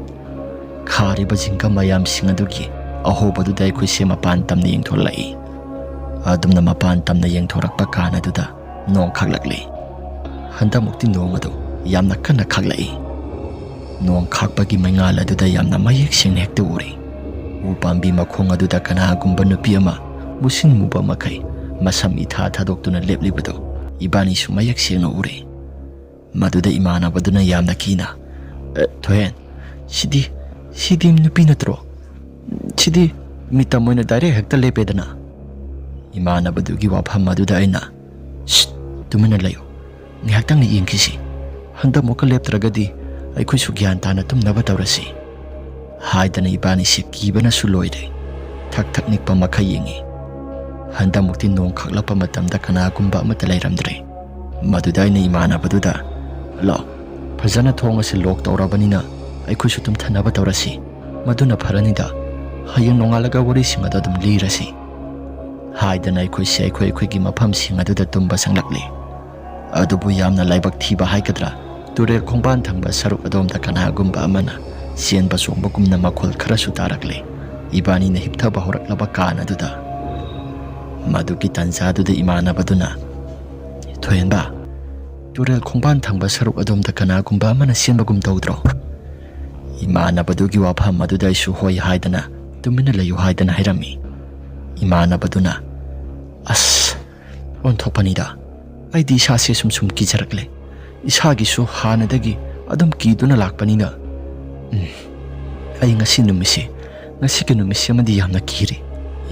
ꯈꯥꯔꯤꯕ ꯖꯤꯡꯒ ꯃꯌꯥꯝꯁꯤꯡ ꯑꯗꯨꯒꯤ ꯑꯍꯣꯕꯗꯨꯗ ꯑꯩꯈꯣꯏꯁꯦ ꯃꯄꯥꯟ ꯇꯝꯅ ꯌꯦꯡꯊꯣꯛꯂꯛꯏ ꯑꯗꯨꯝꯅ ꯃꯄꯥꯟ ꯇꯝꯅ ꯌꯦꯡꯊꯣꯔꯛꯄ ꯀꯥꯟ ꯑꯗꯨꯗ ꯅꯣꯡ ꯈꯥꯛꯂꯛꯂꯤ ꯍꯟꯗꯛꯃꯨꯛꯇꯤ ꯅꯣꯡ ꯑꯗꯨ ꯌꯥꯝꯅ ꯀꯟꯅ ꯈꯥꯛꯂꯛꯏ ꯅꯣꯡ ꯈꯥꯛꯄꯒꯤ ꯃꯩꯉꯥꯜ ꯑꯗꯨꯗ ꯌꯥꯝꯅ ꯃꯌꯦꯛ ꯁꯦꯡꯅ ꯍꯦꯛꯇ ꯎꯔꯤ ꯎ ꯄꯥꯝꯕꯤ ꯃꯈꯣꯡ ꯑꯗꯨꯗ ꯀꯅꯥꯒꯨꯝꯕ ꯅꯨꯄꯤ ꯑꯃ ꯃꯨꯁꯤꯟ ꯃꯨꯕ ꯃꯈꯩ ꯃꯁꯝ ꯏꯊꯥ ꯊꯥꯗꯣꯛꯇꯨꯅ ꯂꯦꯞꯂꯤꯕꯗꯨ ꯏꯕꯥꯅꯤꯁꯨ ꯃꯌꯦꯛ ꯁꯦꯡꯅ ꯎꯔꯦ ꯃꯗꯨꯗ ꯏꯃꯥꯟꯅꯕꯗꯨꯅ ꯌꯥꯝꯅ ꯀꯤꯅ ꯊꯣꯏꯍꯦꯟ ꯁꯤꯗꯤ ꯅꯨꯄꯤ ꯅꯠꯇ꯭ꯔꯣ ꯁꯤꯗꯤ ꯃꯤꯇꯝ ꯑꯣꯏꯅ ꯗꯥꯏꯔꯦꯛ ꯍꯦꯛꯇ ꯂꯦꯞꯄꯦꯗꯅ ꯏꯃꯥꯟꯅꯕꯗꯨꯒꯤ ꯋꯥꯐꯝ ꯑꯗꯨꯗ ꯑꯩꯅ ꯇꯨꯃꯤꯟꯅ ꯂꯩꯌꯨ ꯉꯥꯏꯍꯥꯛꯇꯪꯅ ꯌꯦꯡꯈꯤꯁꯤ ꯍꯟꯗꯛꯃꯨꯛꯀ ꯂꯦꯞꯇ꯭ꯔꯒꯗꯤ ꯑꯩꯈꯣꯏꯁꯨ ꯒ꯭ꯌꯥꯟ ꯇꯥꯅ ꯇꯨꯝꯅꯕ ꯇꯧꯔꯁꯤ ꯍꯥꯏꯗꯅ ꯏꯕꯥꯅꯤꯁꯤ ꯀꯤꯕꯅꯁꯨ ꯂꯣꯏꯔꯦ ꯊꯛ ꯊꯛ ꯅꯤꯛꯄ ꯃꯈꯩ ꯌꯦꯡꯉꯤ ꯍꯟꯗꯛꯃꯨꯛꯇꯤ ꯅꯣꯡ ꯈꯛꯂꯛꯄ ꯃꯇꯝꯗ ꯀꯅꯥꯒꯨꯝꯕ ꯑꯃꯠꯇ ꯂꯩꯔꯝꯗ꯭ꯔꯦ ꯃꯗꯨꯗ ꯑꯩꯅ ꯏꯃꯥꯟꯅꯕꯗꯨꯗ ꯂꯥꯛ ꯐꯖꯅ ꯊꯣꯡ ꯑꯁꯤ ꯂꯣꯛ ꯇꯧꯔꯕꯅꯤꯅ ꯑꯩꯈꯣꯏꯁꯨ ꯇꯨꯝꯊꯅꯕ ꯇꯧꯔꯁꯤ ꯃꯗꯨꯅ ꯐꯔꯅꯤꯗ ꯍꯌꯦꯡ ꯅꯣꯡꯉꯥꯜꯂꯒ ꯋꯥꯔꯤꯁꯤꯡ ꯑꯗꯨ ꯑꯗꯨꯝ ꯂꯤꯔꯁꯤ ꯍꯥꯏꯗꯅ ꯑꯩꯈꯣꯏꯁꯦ ꯑꯩꯈꯣꯏꯒꯤ ꯃꯐꯝꯁꯤꯡ ꯑꯗꯨꯗ ꯇꯨꯝꯕ ꯆꯪꯂꯛꯂꯤ ꯑꯗꯨꯕꯨ ꯌꯥꯝꯅ ꯂꯥꯏꯕꯛ ꯊꯤꯕ ꯍꯥꯏꯒꯗ꯭ꯔꯥ ꯇꯨꯔꯦꯜ ꯈꯣꯡꯕꯥꯟ ꯊꯪꯕ ꯁꯔꯨꯛ ꯑꯗꯣꯝꯗ ꯀꯅꯥꯒꯨꯝꯕ ꯑꯃꯅ ꯆꯦꯟꯕ ꯆꯣꯡꯕꯒꯨꯝꯅ ꯃꯈꯣꯜ ꯈꯔꯁꯨ ꯇꯥꯔꯛꯂꯤ ꯏꯕꯥꯅꯤꯅ ꯍꯤꯞꯊꯕ ꯍꯧꯔꯛꯂꯕ ꯀꯥꯟ ꯑꯗꯨꯗ ꯃꯗꯨꯒꯤ ꯇꯥꯟꯖꯥꯗꯨꯗ ꯏꯃꯥꯟꯅꯕꯗꯨꯅ ꯊꯣꯏꯍꯦꯟꯕ ꯇꯨꯔꯦꯜ ꯈꯣꯡꯕꯥꯟ ꯊꯪꯕ ꯁꯔꯨꯛ ꯑꯗꯣꯝꯗ ꯀꯅꯥꯒꯨꯝꯕ ꯑꯃꯅ ꯆꯦꯟꯕꯒꯨꯝ ꯇꯧꯗ꯭ꯔꯣ ꯏꯃꯥꯟꯅꯕꯗꯨꯒꯤ ꯋꯥꯐꯝ ꯑꯗꯨꯗ ꯑꯩꯁꯨ ꯍꯣꯏ ꯍꯥꯏꯗꯅ ꯇꯨꯃꯤꯟꯅ ꯂꯩꯌꯨ ꯍꯥꯏꯗꯅ ꯍꯥꯏꯔꯝꯃꯤ ꯏꯃꯥꯟꯅꯕꯗꯨꯅ ꯑꯁ ꯑꯣꯟꯊꯣꯛꯄꯅꯤꯗ ꯑꯩꯗꯤ ꯏꯁꯥꯁꯦ ꯁꯨꯝ ꯀꯤꯖꯔꯛꯂꯦ ꯏꯁꯥꯒꯤꯁꯨ ꯍꯥꯟꯅꯗꯒꯤ ꯑꯗꯨꯝ ꯀꯤꯗꯨꯅ ꯂꯥꯛꯄꯅꯤꯅ ꯑꯩ ꯉꯁꯤꯒꯤ ꯅꯨꯃꯤꯠꯁꯤ ꯑꯃꯗꯤ ꯌꯥꯝꯅ ꯀꯤꯔꯤ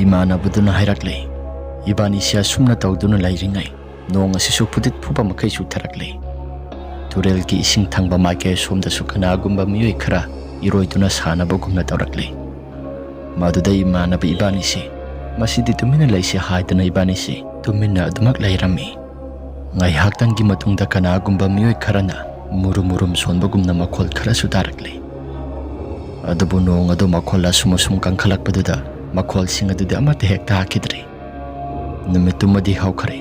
ꯏꯃꯥꯟꯅꯕꯗꯨꯅ ꯍꯥꯏꯔꯛꯂꯦ ꯏꯕꯥꯅꯤꯁꯦ ꯑꯁꯨꯝꯅ ꯇꯧꯗꯨꯅ ꯂꯩꯔꯤꯉꯩ ꯅꯣꯡ ꯑꯁꯤꯁꯨ ꯐꯨꯗꯤꯠ ꯐꯨꯕ ꯃꯈꯩ ꯆꯨꯊꯔꯛꯂꯦ ꯇꯨꯔꯦꯜꯒꯤ ꯏꯁꯤꯡ ꯊꯪꯕ ꯃꯥꯏꯀꯩ ꯑꯁꯣꯝꯗꯁꯨ ꯀꯅꯥꯒꯨꯝꯕ ꯃꯤꯑꯣꯏ ꯈꯔ ꯏꯔꯣꯏꯗꯨꯅ ꯁꯥꯟꯅꯕꯒꯨꯝꯅ ꯇꯧꯔꯛꯂꯦ ꯃꯗꯨꯗ ꯏꯃꯥꯟꯅꯕ ꯏꯕꯥꯅꯤꯁꯦ ꯃꯁꯤꯗꯤ ꯇꯨꯃꯤꯟꯅ ꯂꯩꯁꯤ ꯍꯥꯏꯗꯅ ꯏꯕꯥꯅꯤꯁꯦ ꯇꯨꯃꯤꯟꯅ ꯑꯗꯨꯃꯛ ꯂꯩꯔꯝꯃꯤ ꯉꯥꯏꯍꯥꯛꯇꯪꯒꯤ ꯃꯇꯨꯡꯗ ꯀꯅꯥꯒꯨꯝꯕ ꯃꯤꯑꯣꯏ ꯈꯔꯅ murum sonbagumna makhol khara su tarakle adubu nong adu makhol asum kangkhalakpaduda makhol sing aduda amate hek taakidre numitumadi haukhare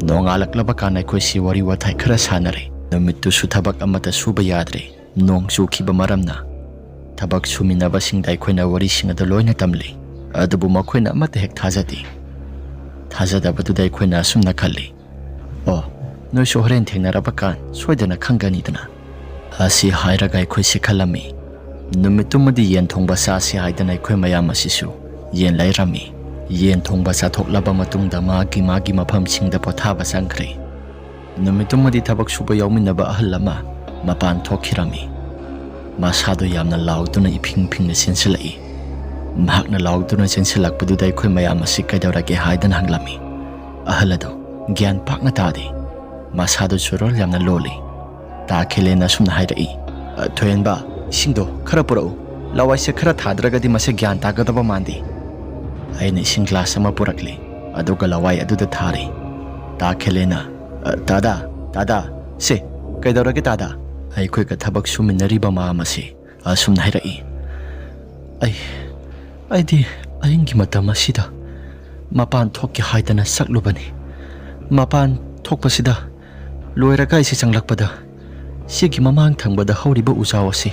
nong alaklaba kana khoi si wari wathai khara sanare numittu su thabak amata suba yadre nong chukhiba maramna thabak suminaba singdai khoina wari singada loina tamle adubu makhoina amate hek thajati thajadabaduda khoina asumna khalli oh noi sohren thengnaraba kan soidana khanganidana asi hairaga khoi sikhalami numitumadi yen thongba sa si haidana khoi mayam asisu yen lairami yen thongba sa thoklaba matungda magi mafam singda pothaba sangkhre numitumadi thabak suba yauminaba ahallama mapan thokhirami masado yamna lauduna iping sensilai mahakna lauduna sensilakpaduda khoi mayam asi kaidawrage haidana hanglami ahalado gyan pakna tadi masado churol yamna loli ta khilena sumna hairai thoyenba singdo khara purau lawai se khara thadragadi mase gyan tagadaba mandi aine sing glass ama purakli aduga lawai aduda thari ta khilena tada se kaidawrage tada ai khoi ka thabak suminari ba ma mase asumna hairai ai aingi matam asida mapan thokki haidana saklubani mapan thokpasida loiraga isi changlakpada sigi mamang thangbada horiba ujawasi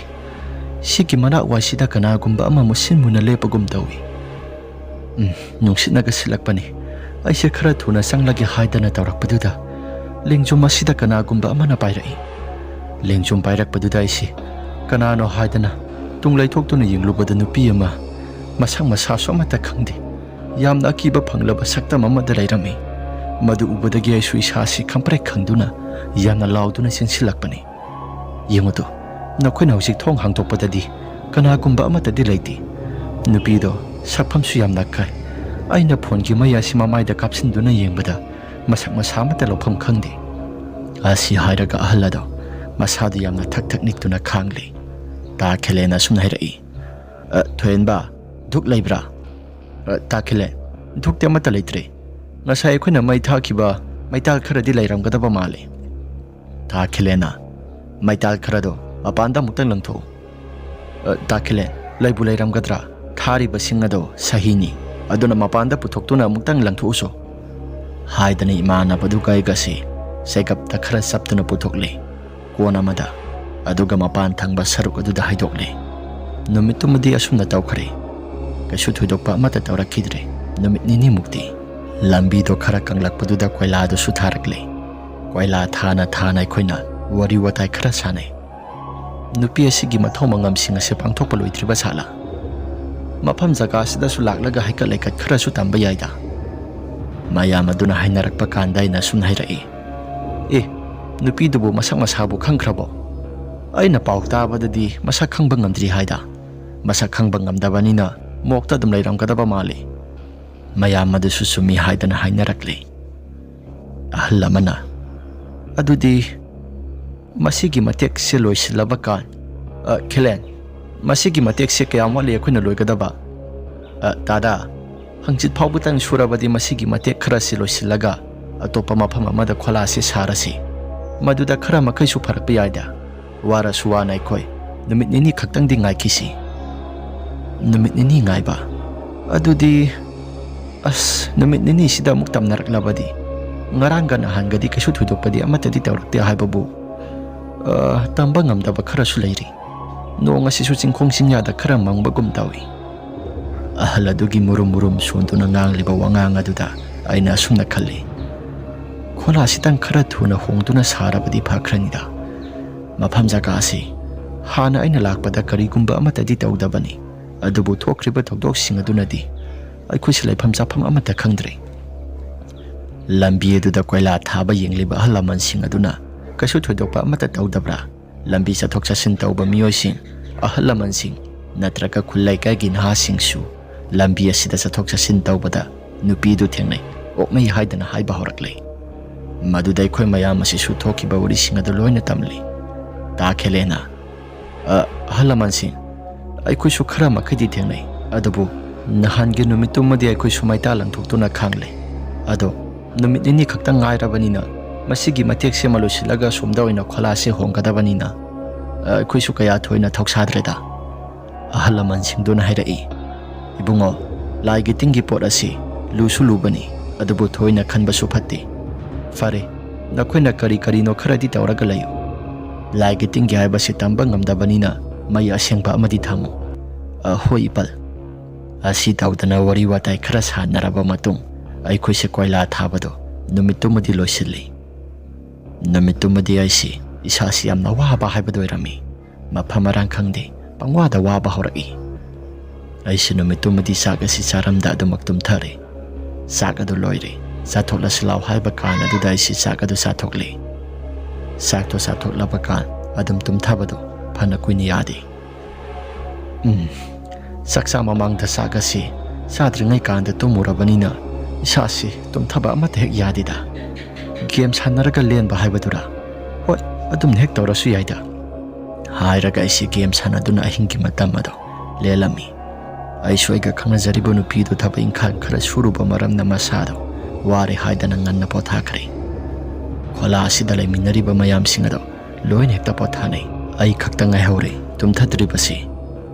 sigi mana wasida kana gumba ama musin muna lepagum dawi nungsinaga silakpani aise khara thuna sanglagi haidana tawrakpaduda lengjum masida kana gumba ama na pairai lengjum pairakpaduda aise kana no haidana tunglai thoktuna yinglubada nupi ama masang masa somata khangde yamna akiba phanglaba sakta mamada lairami madu ubadagi aisu isasi khampre khangduna yamna lauduna sensilakpani yengoto nakhoi nausik thong hangtokpadadi kana gumba amata di leiti nupido sakphamsu yamna kai aina phone gi maya sima maida kapsinduna yengbada masak masa mata lopham khangde asi hairaga ahalado masadu yamna thak niktuna khangli ta khelena sumna hairai thoenba duk leibra ta khele duk te mata leitre ngasai khuna mai thakiba maital kharadi lairamgadaba male ta khilena maital kharado apanda mutang langtho ta khilen laibu lairamgadra thari basingado sahini aduna mapanda puthokuna mutang langtho uso Haidana imanabadu kaigasi saigapta khara saptuna puthokli kona amada aduga mapan thangba saruk aduda haidokli numitumadi asumna tawkhare kaishu thoidokpa amata tawrakhidre numit nini mukti lambi do khara kanglakpaduda koila do sutharakli koila thana aikoina wari watai khara sanai nupi asigi mathau mangamsing ase pangthokpa loitriba sala mafam jaga sida su laklaga haika lekat khara su tamba yaida mayam aduna hainarakpa kanda ina sum hairai nupi dubu masak masabu khangkrabo aina paw tabadadi masak khangba ngamdri haida masak khangba ngamdabanina mokta dum leiramgadaba mali mayam adu su sumi haidana hainarakli ahal amana adudi masigi matek se loisilaba kan khilen masigi matek se kayam wali akhuna loigadaba tada hangchit phawbutang surabadi masigi matek khara se loisilaga atopa mafam amada khola se sarasi maduda khara makai su farak yaida wara suwa nai khoi numit nini khaktang di ngai kisi numit nini ngai ba adudi numit nini sida muktam naraklabadi ngaranga na hangadi kasu thudopadi amatadi tawrakte haibabu tamba ngamdaba khara su leiri nonga sisu chingkhong singyada khara mangbagum tawi ahal adugi murum suntuna ngangliba wangang aduda aina sumna khalli khola sitang khara thuna hongtuna sarabadi phakranida mafam jaga asi hana aina lakpada karigumba amatadi tawdabani adubu thokriba thokdok singadunadi aikhusi laifam chafam amata khangdre lambi aduda koila thaba yengliba halaman singaduna kasu thoidokpa amata tawdabra lambi chathok chasin tawba miyoising ahalaman sing natraka khulai ka gi nha singsu lambi asida chathok chasin tawbada nupi du thengnai okmai haidana haiba horaklei madudai khoi mayam asi su thokiba wari singadu loina tamli ta khelena ahalaman sing aikhoi su khara makhidi thengnai adubu nahan ge numitumadi aikhoi sumaita langthoktuna khangle ado numit ni khaktang ngairabanina masigi matek se malusilaga somda oina khola se hongkadabanina aikhoi su kaya thoina thoksadreda ahalaman singduna hairai ibungo lai gi tingi pot asi lusu lubani adubu thoina khanba su phatti fare nakhoina kari no kharadi tawraga layu lai gi tingi haiba se tamba ngamdabanina mai asengba amadi thamu hoi ipal asi tawdana wari watai khara sanaraba matung aikhoi se koila thabado numitumadi loisilli numitumadi aisi isasi amna waba haibado irami mafamarang khangde pangwada waba horai aisi numitumadi saga si saramda adumaktum thare saga do loire sathokla silaw haiba kan aduda aisi saga do sathokli sakto sathokla bakan adum tum thabado phana kuini yadi saksa mamang da saga si sadringai kan da tumurabanina isasi tum thaba amate hek yadida game sanaraga len ba haibadura hoi adum hek tawrasu yaida hairaga isi game sanaduna ahingi matam ado lelami aishoiga khangnajaribo nupi do thaba inkhal khara suruba maramna masado ware haidana nganna pothakhre khola asida laiminariba mayam singado loin hekta pothanai ai khakta ngai hore tumthadribasi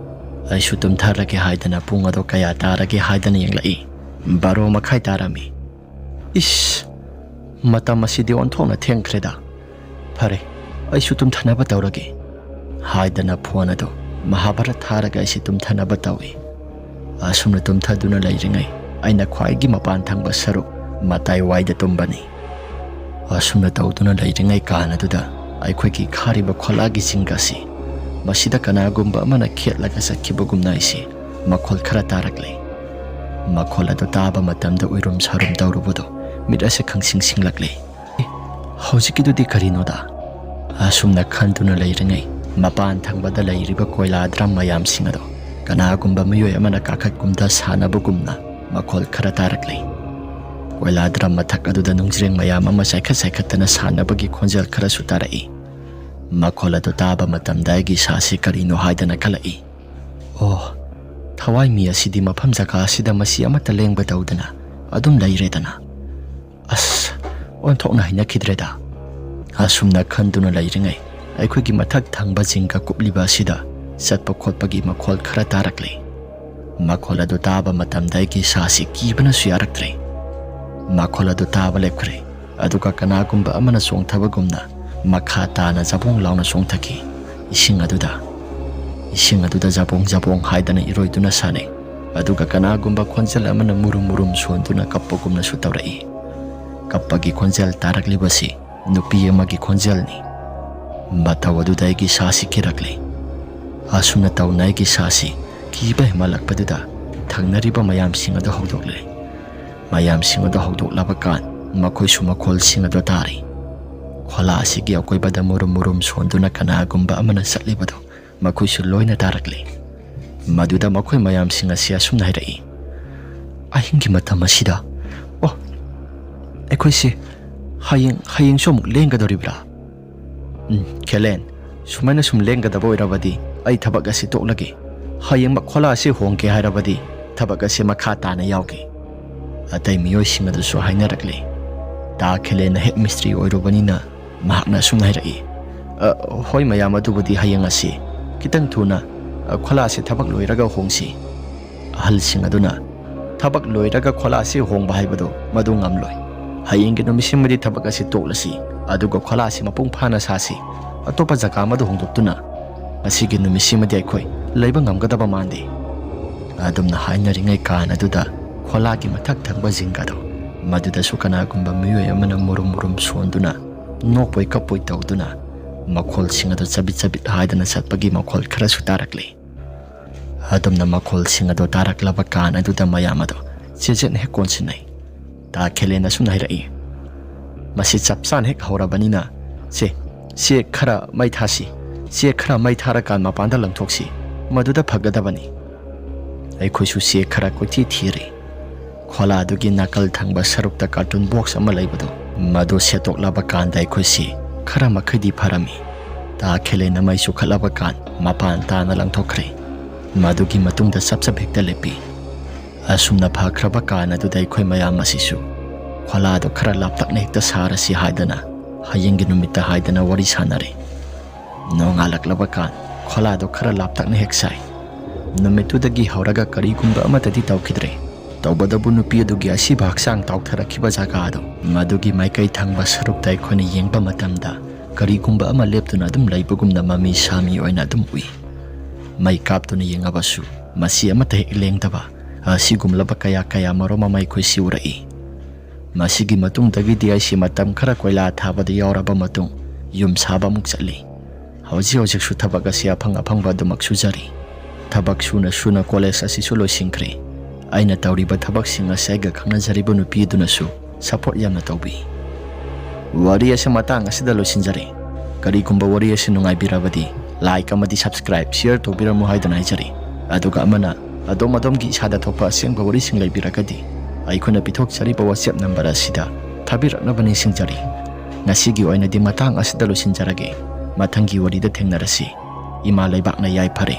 aishu tumtharage haidana pungado kaya tarage haidana yenglai baro makhai tarami ish matam asidi onthona thengkreda phare aishu tumthanaba tawrage haidana phone ado mahabharat tharaga aisi tumthanaba tawi asumna tumthaduna lairingai aina khwaigi mapan thangba saruk matai waida tumbani asumna tawduna lairingai kana duda aikhoi khariba kholagi singasi masida kanagumba amana khetlaga sakhibagumna isi makhol khara tarakle makhol ado taba matamda uirum sarum tawrubudo mit ase khangsing singlakle hojikidudi karinoda asumna khanduna lairingai mapan thangbada lairiba koila dram mayam singado kanagumba miyoi amana kakhat gumda sanabugumna makhol khara tarakle koila dram mathak aduda nungjreng mayam ama saikhatana sanabagi khonjal khara sutarai makhol ado taba matamda gi sasi karino haidana khalai thawai mi asidi mafam jaka asida masi amata lengba daudana adum lairedana onthokna hina khidreda asumna khanduna lairingai aikhoi mathak thangba jingka kupliba asida satpa khotpagi makhol khara tarakle makhol ado taba matamda gi sasi kibana suyaraktre ꯃꯈꯣꯜ ꯑꯗꯨ ꯇꯥꯕ ꯂꯦꯞꯈ꯭ꯔꯦ ꯑꯗꯨꯒ ꯀꯅꯥꯒꯨꯝꯕ ꯑꯃꯅ ꯆꯣꯡꯊꯕꯒꯨꯝꯅ ꯃꯈꯥ ꯇꯥꯅ ꯖꯕꯣꯡ ꯂꯥꯎꯅ ꯆꯣꯡꯊꯈꯤ ꯏꯁꯤꯡ ꯑꯗꯨꯗ ꯖꯕꯣꯡ ꯖꯕꯣꯡ ꯍꯥꯏꯗꯅ ꯏꯔꯣꯏꯗꯨꯅ ꯁꯥꯟꯅꯩ ꯑꯗꯨꯒ ꯀꯅꯥꯒꯨꯝꯕ ꯈꯣꯟꯖꯦꯜ ꯑꯃꯅ ꯃꯨꯔꯨꯝ ꯃꯨꯔꯨꯝ ꯁꯣꯟꯗꯨꯅ ꯀꯞꯄꯒꯨꯝꯅꯁꯨ ꯇꯧꯔꯛꯏ ꯀꯞꯄꯒꯤ ꯈꯣꯟꯖꯦꯜ ꯇꯥꯔꯛꯂꯤꯕꯁꯤ ꯅꯨꯄꯤ ꯑꯃꯒꯤ ꯈꯣꯟꯖꯦꯜꯅꯤ ꯃꯇꯧ ꯑꯗꯨꯗ ꯑꯩꯒꯤ ꯁꯥꯁꯤ ꯀꯤꯔꯛꯂꯤ ꯑꯁꯨꯝꯅ ꯇꯧꯅ ꯑꯩꯒꯤ ꯁꯥꯁꯤ ꯀꯤꯕ ꯍꯦꯟꯃꯜꯂꯛꯄꯗꯨꯗ ꯊꯪꯅꯔꯤꯕ ꯃꯌꯥꯝꯁꯤꯡ ꯑꯗꯨ ꯍꯧꯗꯣꯛꯂꯦ ꯃꯌꯥꯝꯁꯤꯡ ꯑꯗꯨ ꯍꯧꯗꯣꯛꯂꯕ ꯀꯥꯟ ꯃꯈꯣꯏꯁꯨ ꯃꯈꯣꯜꯁꯤꯡ ꯑꯗꯨ ꯇꯥꯔꯤ ꯈꯣꯂꯥ ꯑꯁꯤꯒꯤ ꯑꯀꯣꯏꯕꯗ ꯃꯨꯔꯨꯝ ꯃꯨꯔꯨꯝ ꯁꯣꯟꯗꯨꯅ ꯀꯅꯥꯒꯨꯝꯕ ꯑꯃꯅ ꯆꯠꯂꯤꯕꯗꯨ ꯃꯈꯣꯏꯁꯨ ꯂꯣꯏꯅ ꯇꯥꯔꯛꯂꯤ ꯃꯗꯨꯗ ꯃꯈꯣꯏ ꯃꯌꯥꯝꯁꯤꯡ ꯑꯁꯤ ꯑꯁꯨꯝꯅ ꯍꯥꯏꯔꯛꯏ ꯑꯍꯤꯡꯒꯤ ꯃꯇꯝ ꯑꯁꯤꯗ ꯑꯩꯈꯣꯏꯁꯦ ꯍꯌꯦꯡꯁꯨ ꯑꯃꯨꯛ ꯂꯦꯡꯒꯗꯧꯔꯤꯕ꯭ꯔꯥ ꯈꯦꯂꯦꯟ ꯁꯨꯃꯥꯏꯅ ꯁꯨꯝ ꯂꯦꯡꯒꯗꯕ ꯑꯣꯏꯔꯕꯗꯤ ꯑꯩ ꯊꯕꯛ ꯑꯁꯤ ꯇꯣꯛꯂꯒꯦ ꯍꯌꯦꯡꯃꯛ ꯈꯣꯂꯥ ꯑꯁꯤ ꯍꯣꯡꯒꯦ ꯍꯥꯏꯔꯕꯗꯤ ꯊꯕꯛ ꯑꯁꯤ ꯃꯈꯥ ꯇꯥꯅ ꯌꯥꯎꯒꯦ ꯑꯇꯩ ꯃꯤꯑꯣꯏꯁꯤꯡ ꯑꯗꯨꯁꯨ ꯍꯥꯏꯅꯔꯛꯂꯤ ꯇꯥ ꯈꯦꯂꯦꯟꯅ ꯍꯦꯛ ꯃꯤꯁꯇ꯭ꯔꯤ ꯑꯣꯏꯔꯨꯕꯅꯤꯅ ꯃꯍꯥꯛꯅ ꯑꯁꯨꯝꯅ ꯍꯥꯏꯔꯛꯏ ꯍꯣꯏ ꯃꯌꯥꯝ ꯑꯗꯨꯕꯨꯗꯤ ꯍꯌꯦꯡ ꯑꯁꯤ ꯈꯤꯇꯪ ꯊꯨꯅ ꯈꯣꯂꯥ ꯑꯁꯤ ꯊꯕꯛ ꯂꯣꯏꯔꯒ ꯍꯣꯡꯁꯤ ꯑꯍꯜꯁꯤꯡ ꯑꯗꯨꯅ ꯊꯕꯛ ꯂꯣꯏꯔꯒ ꯈꯣꯂꯥ ꯑꯁꯤ ꯍꯣꯡꯕ ꯍꯥꯏꯕꯗꯨ ꯃꯗꯨ ꯉꯝꯂꯣꯏ ꯍꯌꯦꯡꯒꯤ ꯅꯨꯃꯤꯠꯁꯤꯃꯗꯤ ꯊꯕꯛ ꯑꯁꯤ ꯇꯣꯛꯂꯁꯤ ꯑꯗꯨꯒ ꯈꯣꯂꯥ ꯑꯁꯤ ꯃꯄꯨꯡ ꯐꯥꯅ ꯁꯥꯁꯤ ꯑꯇꯣꯞꯄ ꯖꯒꯥ ꯑꯃꯗ ꯍꯣꯡꯗꯣꯛꯇꯨꯅ ꯉꯁꯤꯒꯤ ꯅꯨꯃꯤꯠꯁꯤꯃꯗꯤ ꯑꯩꯈꯣꯏ ꯂꯩꯕ ꯉꯝꯒꯗꯕ ꯃꯥꯟꯗꯦ ꯑꯗꯨꯝꯅ ꯍꯥꯏꯅꯔꯤꯉꯩ ꯀꯥꯟ ꯑꯗꯨꯗ ꯈꯣꯂꯥꯒꯤ ꯃꯊꯛ ꯊꯪꯕ ꯖꯤꯡꯒꯗꯣ ꯃꯗꯨꯗꯁꯨ ꯀꯅꯥꯒꯨꯝꯕ ꯃꯤꯑꯣꯏ ꯑꯃꯅ ꯃꯨꯔꯨꯝ ꯃꯨꯔꯨꯝ ꯁꯣꯟꯗꯨꯅ ꯅꯣꯛꯄꯣꯏ ꯀꯞꯄꯣꯏ ꯇꯧꯗꯨꯅ ꯃꯈꯣꯜꯁꯤꯡ ꯑꯗꯨ ꯆꯕꯤꯠ ꯆꯕꯤꯠ ꯍꯥꯏꯗꯅ ꯆꯠꯄꯒꯤ ꯃꯈꯣꯜ ꯈꯔꯁꯨ ꯇꯥꯔꯛꯂꯤ ꯑꯗꯨꯝꯅ ꯃꯈꯣꯜꯁꯤꯡ ꯑꯗꯨ ꯇꯥꯔꯛꯂꯕ ꯀꯥꯟ ꯑꯗꯨꯗ ꯃꯌꯥꯝ ꯑꯗꯨ ꯆꯦꯆꯦꯠꯅ ꯍꯦꯛ ꯀꯣꯟꯁꯤꯟꯅꯩ ꯇꯥ ꯈꯦꯂꯦꯟ ꯑꯁꯨꯝꯅ ꯍꯥꯏꯔꯛꯏ ꯃꯁꯤ ꯆꯞ ꯆꯥꯅ ꯍꯦꯛ ꯍꯧꯔꯕꯅꯤꯅ ꯁꯦ ꯈꯔ ꯃꯩ ꯊꯥꯁꯤ ꯆꯦ ꯈꯔ ꯃꯩ ꯊꯥꯔꯀꯥꯟ ꯃꯄꯥꯟꯗ ꯂꯪꯊꯣꯛꯁꯤ ꯃꯗꯨꯗ ꯐꯒꯗꯕꯅꯤ ꯑꯩꯈꯣꯏꯁꯨ ꯆꯦ ꯈꯔ ꯀꯣꯏꯊꯤ ꯊꯤꯔꯤ ꯈꯣꯂꯥ ꯑꯗꯨꯒꯤ ꯅꯥꯀꯜ ꯊꯪꯕ ꯁꯔꯨꯛꯇ ꯀꯥꯔꯇꯨꯟ ꯕꯣꯛꯁ ꯑꯃ ꯂꯩꯕꯗꯨ ꯃꯗꯨ ꯁꯦꯠꯇꯣꯛꯂꯕ ꯀꯥꯟꯗ ꯑꯩꯈꯣꯏꯁꯤ ꯈꯔ ꯃꯈꯩꯗꯤ ꯐꯔꯝꯃꯤ ꯇꯥ ꯈꯦꯂꯦꯟꯅ ꯃꯩ ꯆꯨꯈꯠꯂꯕ ꯀꯥꯟ ꯃꯄꯥꯟ ꯇꯥꯅ ꯂꯪꯊꯣꯛꯈ꯭ꯔꯦ ꯃꯗꯨꯒꯤ ꯃꯇꯨꯡꯗ ꯆꯞ ꯍꯦꯛꯇ ꯂꯦꯞꯄꯤ ꯑꯁꯨꯝꯅ ꯐꯈ꯭ꯔꯕ ꯀꯥꯟ ꯑꯗꯨꯗ ꯑꯩꯈꯣꯏ ꯃꯌꯥꯝ ꯑꯁꯤꯁꯨ ꯈꯣꯂꯥꯗꯨ ꯈꯔ ꯂꯥꯞꯇꯛꯅ ꯍꯦꯛꯇ ꯁꯥꯔꯁꯤ ꯍꯥꯏꯗꯅ ꯍꯌꯦꯡꯒꯤ ꯅꯨꯃꯤꯠꯇ ꯍꯥꯏꯗꯅ ꯋꯥꯔꯤ ꯁꯥꯟꯅꯔꯦ ꯅꯣꯡꯉꯥꯜꯂꯛꯂꯕ ꯀꯥꯟ ꯈꯣꯂꯥꯗꯨ ꯈꯔ ꯂꯥꯞꯇꯛꯅ ꯍꯦꯛ ꯁꯥꯏ ꯅꯨꯃꯤꯠꯇꯨꯗꯒꯤ ꯍꯧꯔꯒ ꯀꯔꯤꯒꯨꯝꯕ ꯑꯃꯠꯇꯗꯤ ꯇꯧꯈꯤꯗ꯭ꯔꯦ ꯇꯧꯕꯗꯕꯨ ꯅꯨꯄꯤ ꯑꯗꯨꯒꯤ ꯑꯁꯤꯕ ꯍꯛꯆꯥꯡ ꯇꯥꯎꯊꯔꯛꯈꯤꯕ ꯖꯒꯥꯗꯨ ꯃꯗꯨꯒꯤ ꯃꯥꯏꯀꯩ ꯊꯪꯕ ꯁꯔꯨꯛꯇ ꯑꯩꯈꯣꯏꯅ ꯌꯦꯡꯕ ꯃꯇꯝꯗ ꯀꯔꯤꯒꯨꯝꯕ ꯑꯃ ꯂꯦꯞꯇꯨꯅ ꯑꯗꯨꯝ ꯂꯩꯕꯒꯨꯝꯅ ꯃꯃꯤ ꯁꯥꯃꯤ ꯑꯣꯏꯅ ꯑꯗꯨꯝ ꯎꯏ ꯃꯩ ꯀꯥꯞꯇꯨꯅ ꯌꯦꯡꯉꯕꯁꯨ ꯃꯁꯤ ꯑꯃꯠꯇ ꯍꯦꯛ ꯂꯦꯡꯗꯕ ꯑꯁꯤꯒꯨꯝꯂꯕ ꯀꯌꯥ ꯃꯔꯨꯝ ꯑꯃ ꯑꯩꯈꯣꯏꯁꯤ ꯎꯔꯛꯏ ꯃꯁꯤꯒꯤ ꯃꯇꯨꯡꯗꯒꯤꯗꯤ ꯑꯩꯁꯤ ꯃꯇꯝ ꯈꯔ ꯀꯣꯏꯂꯥ ꯊꯥꯕꯗ ꯌꯥꯎꯔꯕ ꯃꯇꯨꯡ ꯌꯨꯝ ꯁꯥꯕ ꯑꯃꯨꯛ ꯆꯠꯂꯤ ꯍꯧꯖꯤꯛꯁꯨ ꯊꯕꯛ ꯑꯁꯤ ꯑꯐꯪꯕ ꯑꯗꯨꯃꯛ ꯁꯨꯖꯔꯤ ꯊꯕꯛ ꯁꯨꯅ ꯀꯣꯂꯦꯖ ꯑꯁꯤꯁꯨ ꯂꯣꯏꯁꯤꯟꯈ꯭ꯔꯦ ꯑꯩꯅ ꯇꯧꯔꯤꯕ ꯊꯕꯛꯁꯤꯡ ꯑꯁꯤ ꯑꯩꯒ ꯈꯪꯅꯖꯔꯤꯕ ꯅꯨꯄꯤ ꯑꯗꯨꯅꯁꯨ ꯁꯄꯣꯔꯠ ꯌꯥꯝꯅ ꯇꯧꯕꯤ ꯋꯥꯔꯤ ꯑꯁꯤ ꯃꯇꯥꯡ ꯑꯁꯤꯗ ꯂꯣꯏꯁꯤꯟꯖꯔꯦ ꯀꯔꯤꯒꯨꯝꯕ ꯋꯥꯔꯤ ꯑꯁꯤ ꯅꯨꯡꯉꯥꯏꯕꯤꯔꯕꯗꯤ ꯂꯥꯏꯛ ꯑꯃꯗꯤ ꯁꯕꯁꯀ꯭ꯔꯥꯏꯕ ꯁꯤꯌꯔ ꯇꯧꯕꯤꯔꯝꯃꯨ ꯍꯥꯏꯗꯨꯅ ꯍꯥꯏꯖꯔꯤ ꯑꯗꯨꯒ ꯑꯃꯅ ꯑꯗꯣꯝꯒꯤ ꯏꯁꯥꯗ ꯊꯣꯛꯄ ꯑꯁꯦꯡꯕ ꯋꯥꯔꯤꯁꯤꯡ ꯂꯩꯕꯤꯔꯒꯗꯤ ꯑꯩꯈꯣꯏꯅ ꯄꯤꯊꯣꯛꯆꯔꯤꯕ WhatsApp ꯅꯝꯕꯔ ꯑꯁꯤꯗ ꯊꯥꯕꯤꯔꯛꯅꯕ ꯅꯤꯡꯁꯤꯡꯖꯔꯤ ꯉꯁꯤꯒꯤ ꯑꯣꯏꯅꯗꯤ ꯃꯇꯥꯡ ꯑꯁꯤꯗ ꯂꯣꯏꯁꯤꯟꯖꯔꯒꯦ ꯃꯊꯪꯒꯤ ꯋꯥꯔꯤꯗ ꯊꯦꯡꯅꯔꯁꯤ ꯏꯃꯥ ꯂꯩꯕꯥꯛꯅ ꯌꯥꯏꯐꯔꯦ